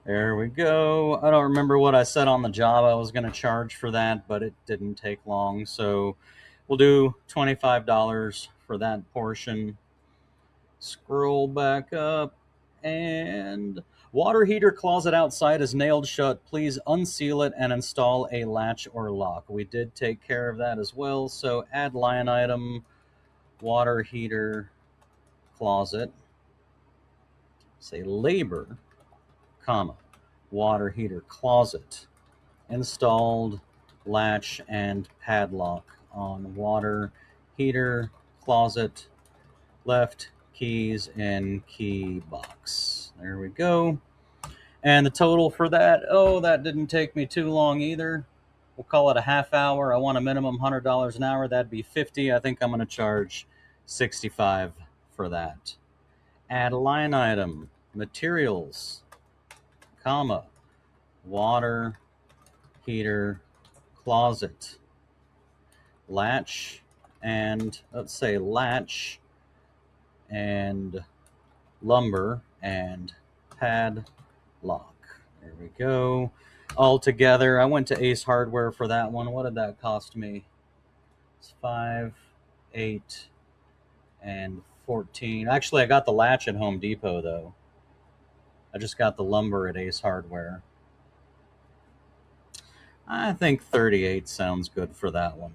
There we go. I don't remember what I said on the job I was going to charge for that, but it didn't take long. So, we'll do $25 for that portion. Scroll back up. And Water heater closet outside is nailed shut. Please unseal it and install a latch or lock. We did take care of that as well. So add line item, water heater closet. Say labor, comma, water heater closet. Installed latch and padlock on water heater closet. Left keys in key box. There we go. And the total for that, oh, that didn't take me too long either. We'll call it a half hour. I want a minimum $100 an hour. That'd be $50. I think I'm going to charge $65 for that. Add a line item, materials, comma, water heater closet, latch, and let's say latch and lumber and padlock. There we go. All together, I went to Ace Hardware for that one. What did that cost me? It's 5, 8, and 14. Actually, I got the latch at Home Depot though. I just got the lumber at Ace Hardware. I think 38 sounds good for that one.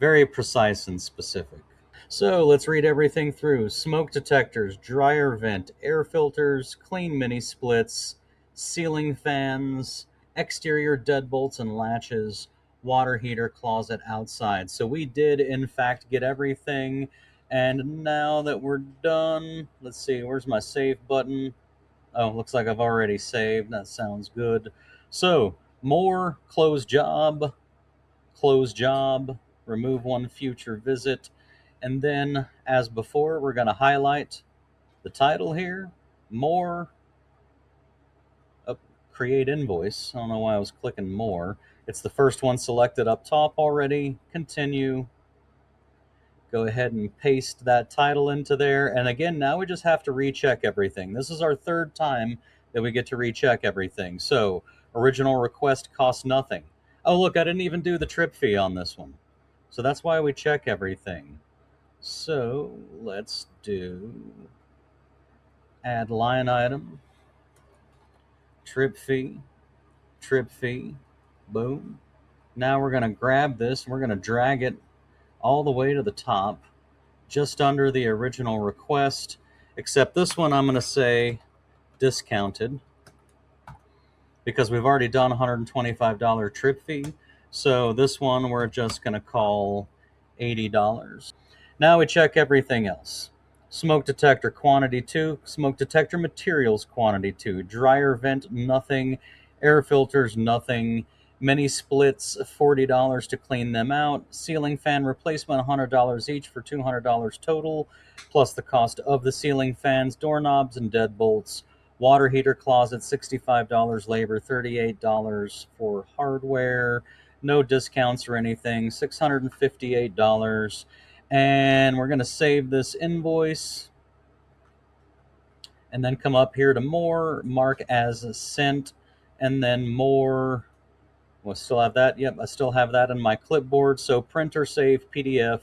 Very precise and specific. So let's read everything through. Smoke detectors, dryer vent, air filters, clean mini splits, ceiling fans, exterior deadbolts and latches, water heater closet outside. So we did in fact get everything. And now that we're done, let's see, where's my save button? Oh, looks like I've already saved. That sounds good. So more, close job, remove one future visit. And then, as before, we're going to highlight the title here, more, create invoice. I don't know why I was clicking more. It's the first one selected up top already. Continue. Go ahead and paste that title into there. And again, now we just have to recheck everything. This is our third time that we get to recheck everything. So, original request costs nothing. Oh, look, I didn't even do the trip fee on this one. So that's why we check everything. So let's do add line item, trip fee, boom. Now we're going to grab this, we're going to drag it all the way to the top, just under the original request, except this one I'm going to say discounted, because we've already done $125 trip fee. So this one we're just going to call $80. Now we check everything else. Smoke detector quantity 2, smoke detector materials quantity 2, dryer vent nothing, air filters nothing, mini splits $40 to clean them out, ceiling fan replacement $100 each for $200 total, plus the cost of the ceiling fans, doorknobs, and deadbolts. Water heater closet $65 labor, $38 for hardware, no discounts or anything, $658. And we're going to save this invoice and then come up here to more, mark as sent, and then more. We'll still have that. Yep, I still have that in my clipboard. So printer save PDF,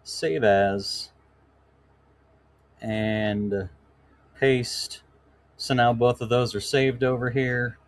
save as, and paste. So now both of those are saved over here.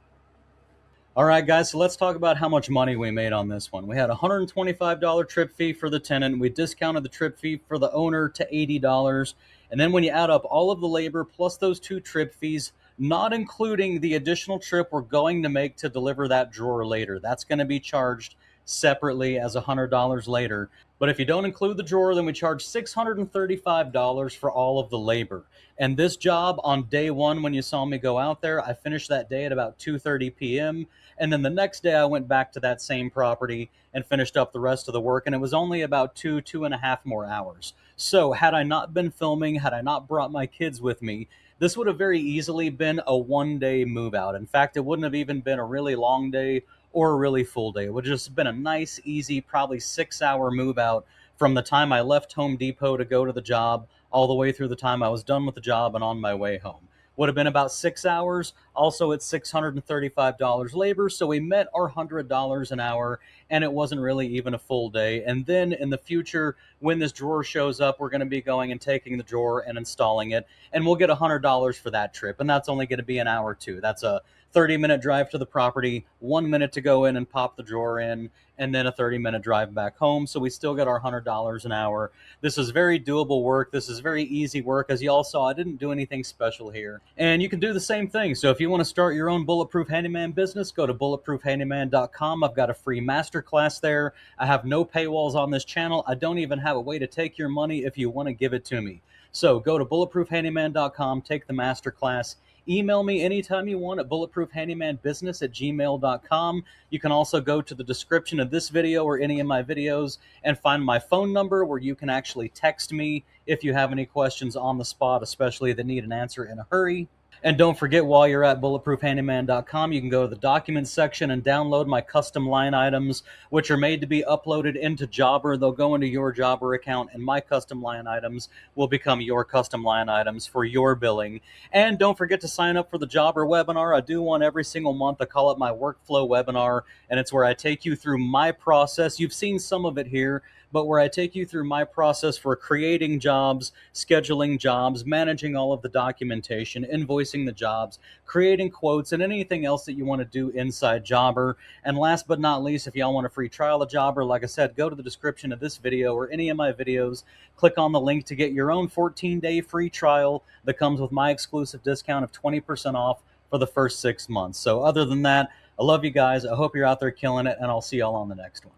All right, guys, so let's talk about how much money we made on this one. We had a $125 trip fee for the tenant. We discounted the trip fee for the owner to $80. And then when you add up all of the labor plus those 2 trip fees, not including the additional trip we're going to make to deliver that drawer later, that's going to be charged separately as $100 later. But if you don't include the drawer, then we charge $635 for all of the labor. And this job on day 1, when you saw me go out there, I finished that day at about 2:30 p.m. And then the next day I went back to that same property and finished up the rest of the work. And it was only about 2.5 more hours. So had I not been filming, had I not brought my kids with me, this would have very easily been a 1-day move out. In fact, it wouldn't have even been a really long day or a really full day. It would have just been a nice, easy, probably 6-hour move out from the time I left Home Depot to go to the job all the way through the time I was done with the job and on my way home. would have been about 6 hours. Also, it's $635 labor, so we met our $100 an hour, and it wasn't really even a full day. And then in the future, when this drawer shows up, we're going to be going and taking the drawer and installing it, and we'll get $100 for that trip, and that's only going to be an hour too. That's a 30-minute drive to the property, 1 minute to go in and pop the drawer in, and then a 30-minute drive back home. So we still get our $100 an hour. This is very doable work. This is very easy work. As you all saw, I didn't do anything special here. And you can do the same thing. So if you want to start your own Bulletproof Handyman business, go to bulletproofhandyman.com. I've got a free masterclass there. I have no paywalls on this channel. I don't even have a way to take your money if you want to give it to me. So go to bulletproofhandyman.com, take the masterclass. Email me anytime you want at bulletproofhandymanbusiness@gmail.com. You can also go to the description of this video or any of my videos and find my phone number where you can actually text me if you have any questions on the spot, especially that need an answer in a hurry. And don't forget, while you're at bulletproofhandyman.com, you can go to the documents section and download my custom line items, which are made to be uploaded into Jobber. They'll go into your Jobber account, and my custom line items will become your custom line items for your billing. And don't forget to sign up for the Jobber webinar. I do one every single month. I call it my workflow webinar, and it's where I take you through my process. You've seen some of it here, but where I take you through my process for creating jobs, scheduling jobs, managing all of the documentation, invoicing the jobs, creating quotes, and anything else that you want to do inside Jobber. And last but not least, if y'all want a free trial of Jobber, like I said, go to the description of this video or any of my videos, click on the link to get your own 14-day free trial that comes with my exclusive discount of 20% off for the first 6 months. So other than that, I love you guys. I hope you're out there killing it, and I'll see y'all on the next one.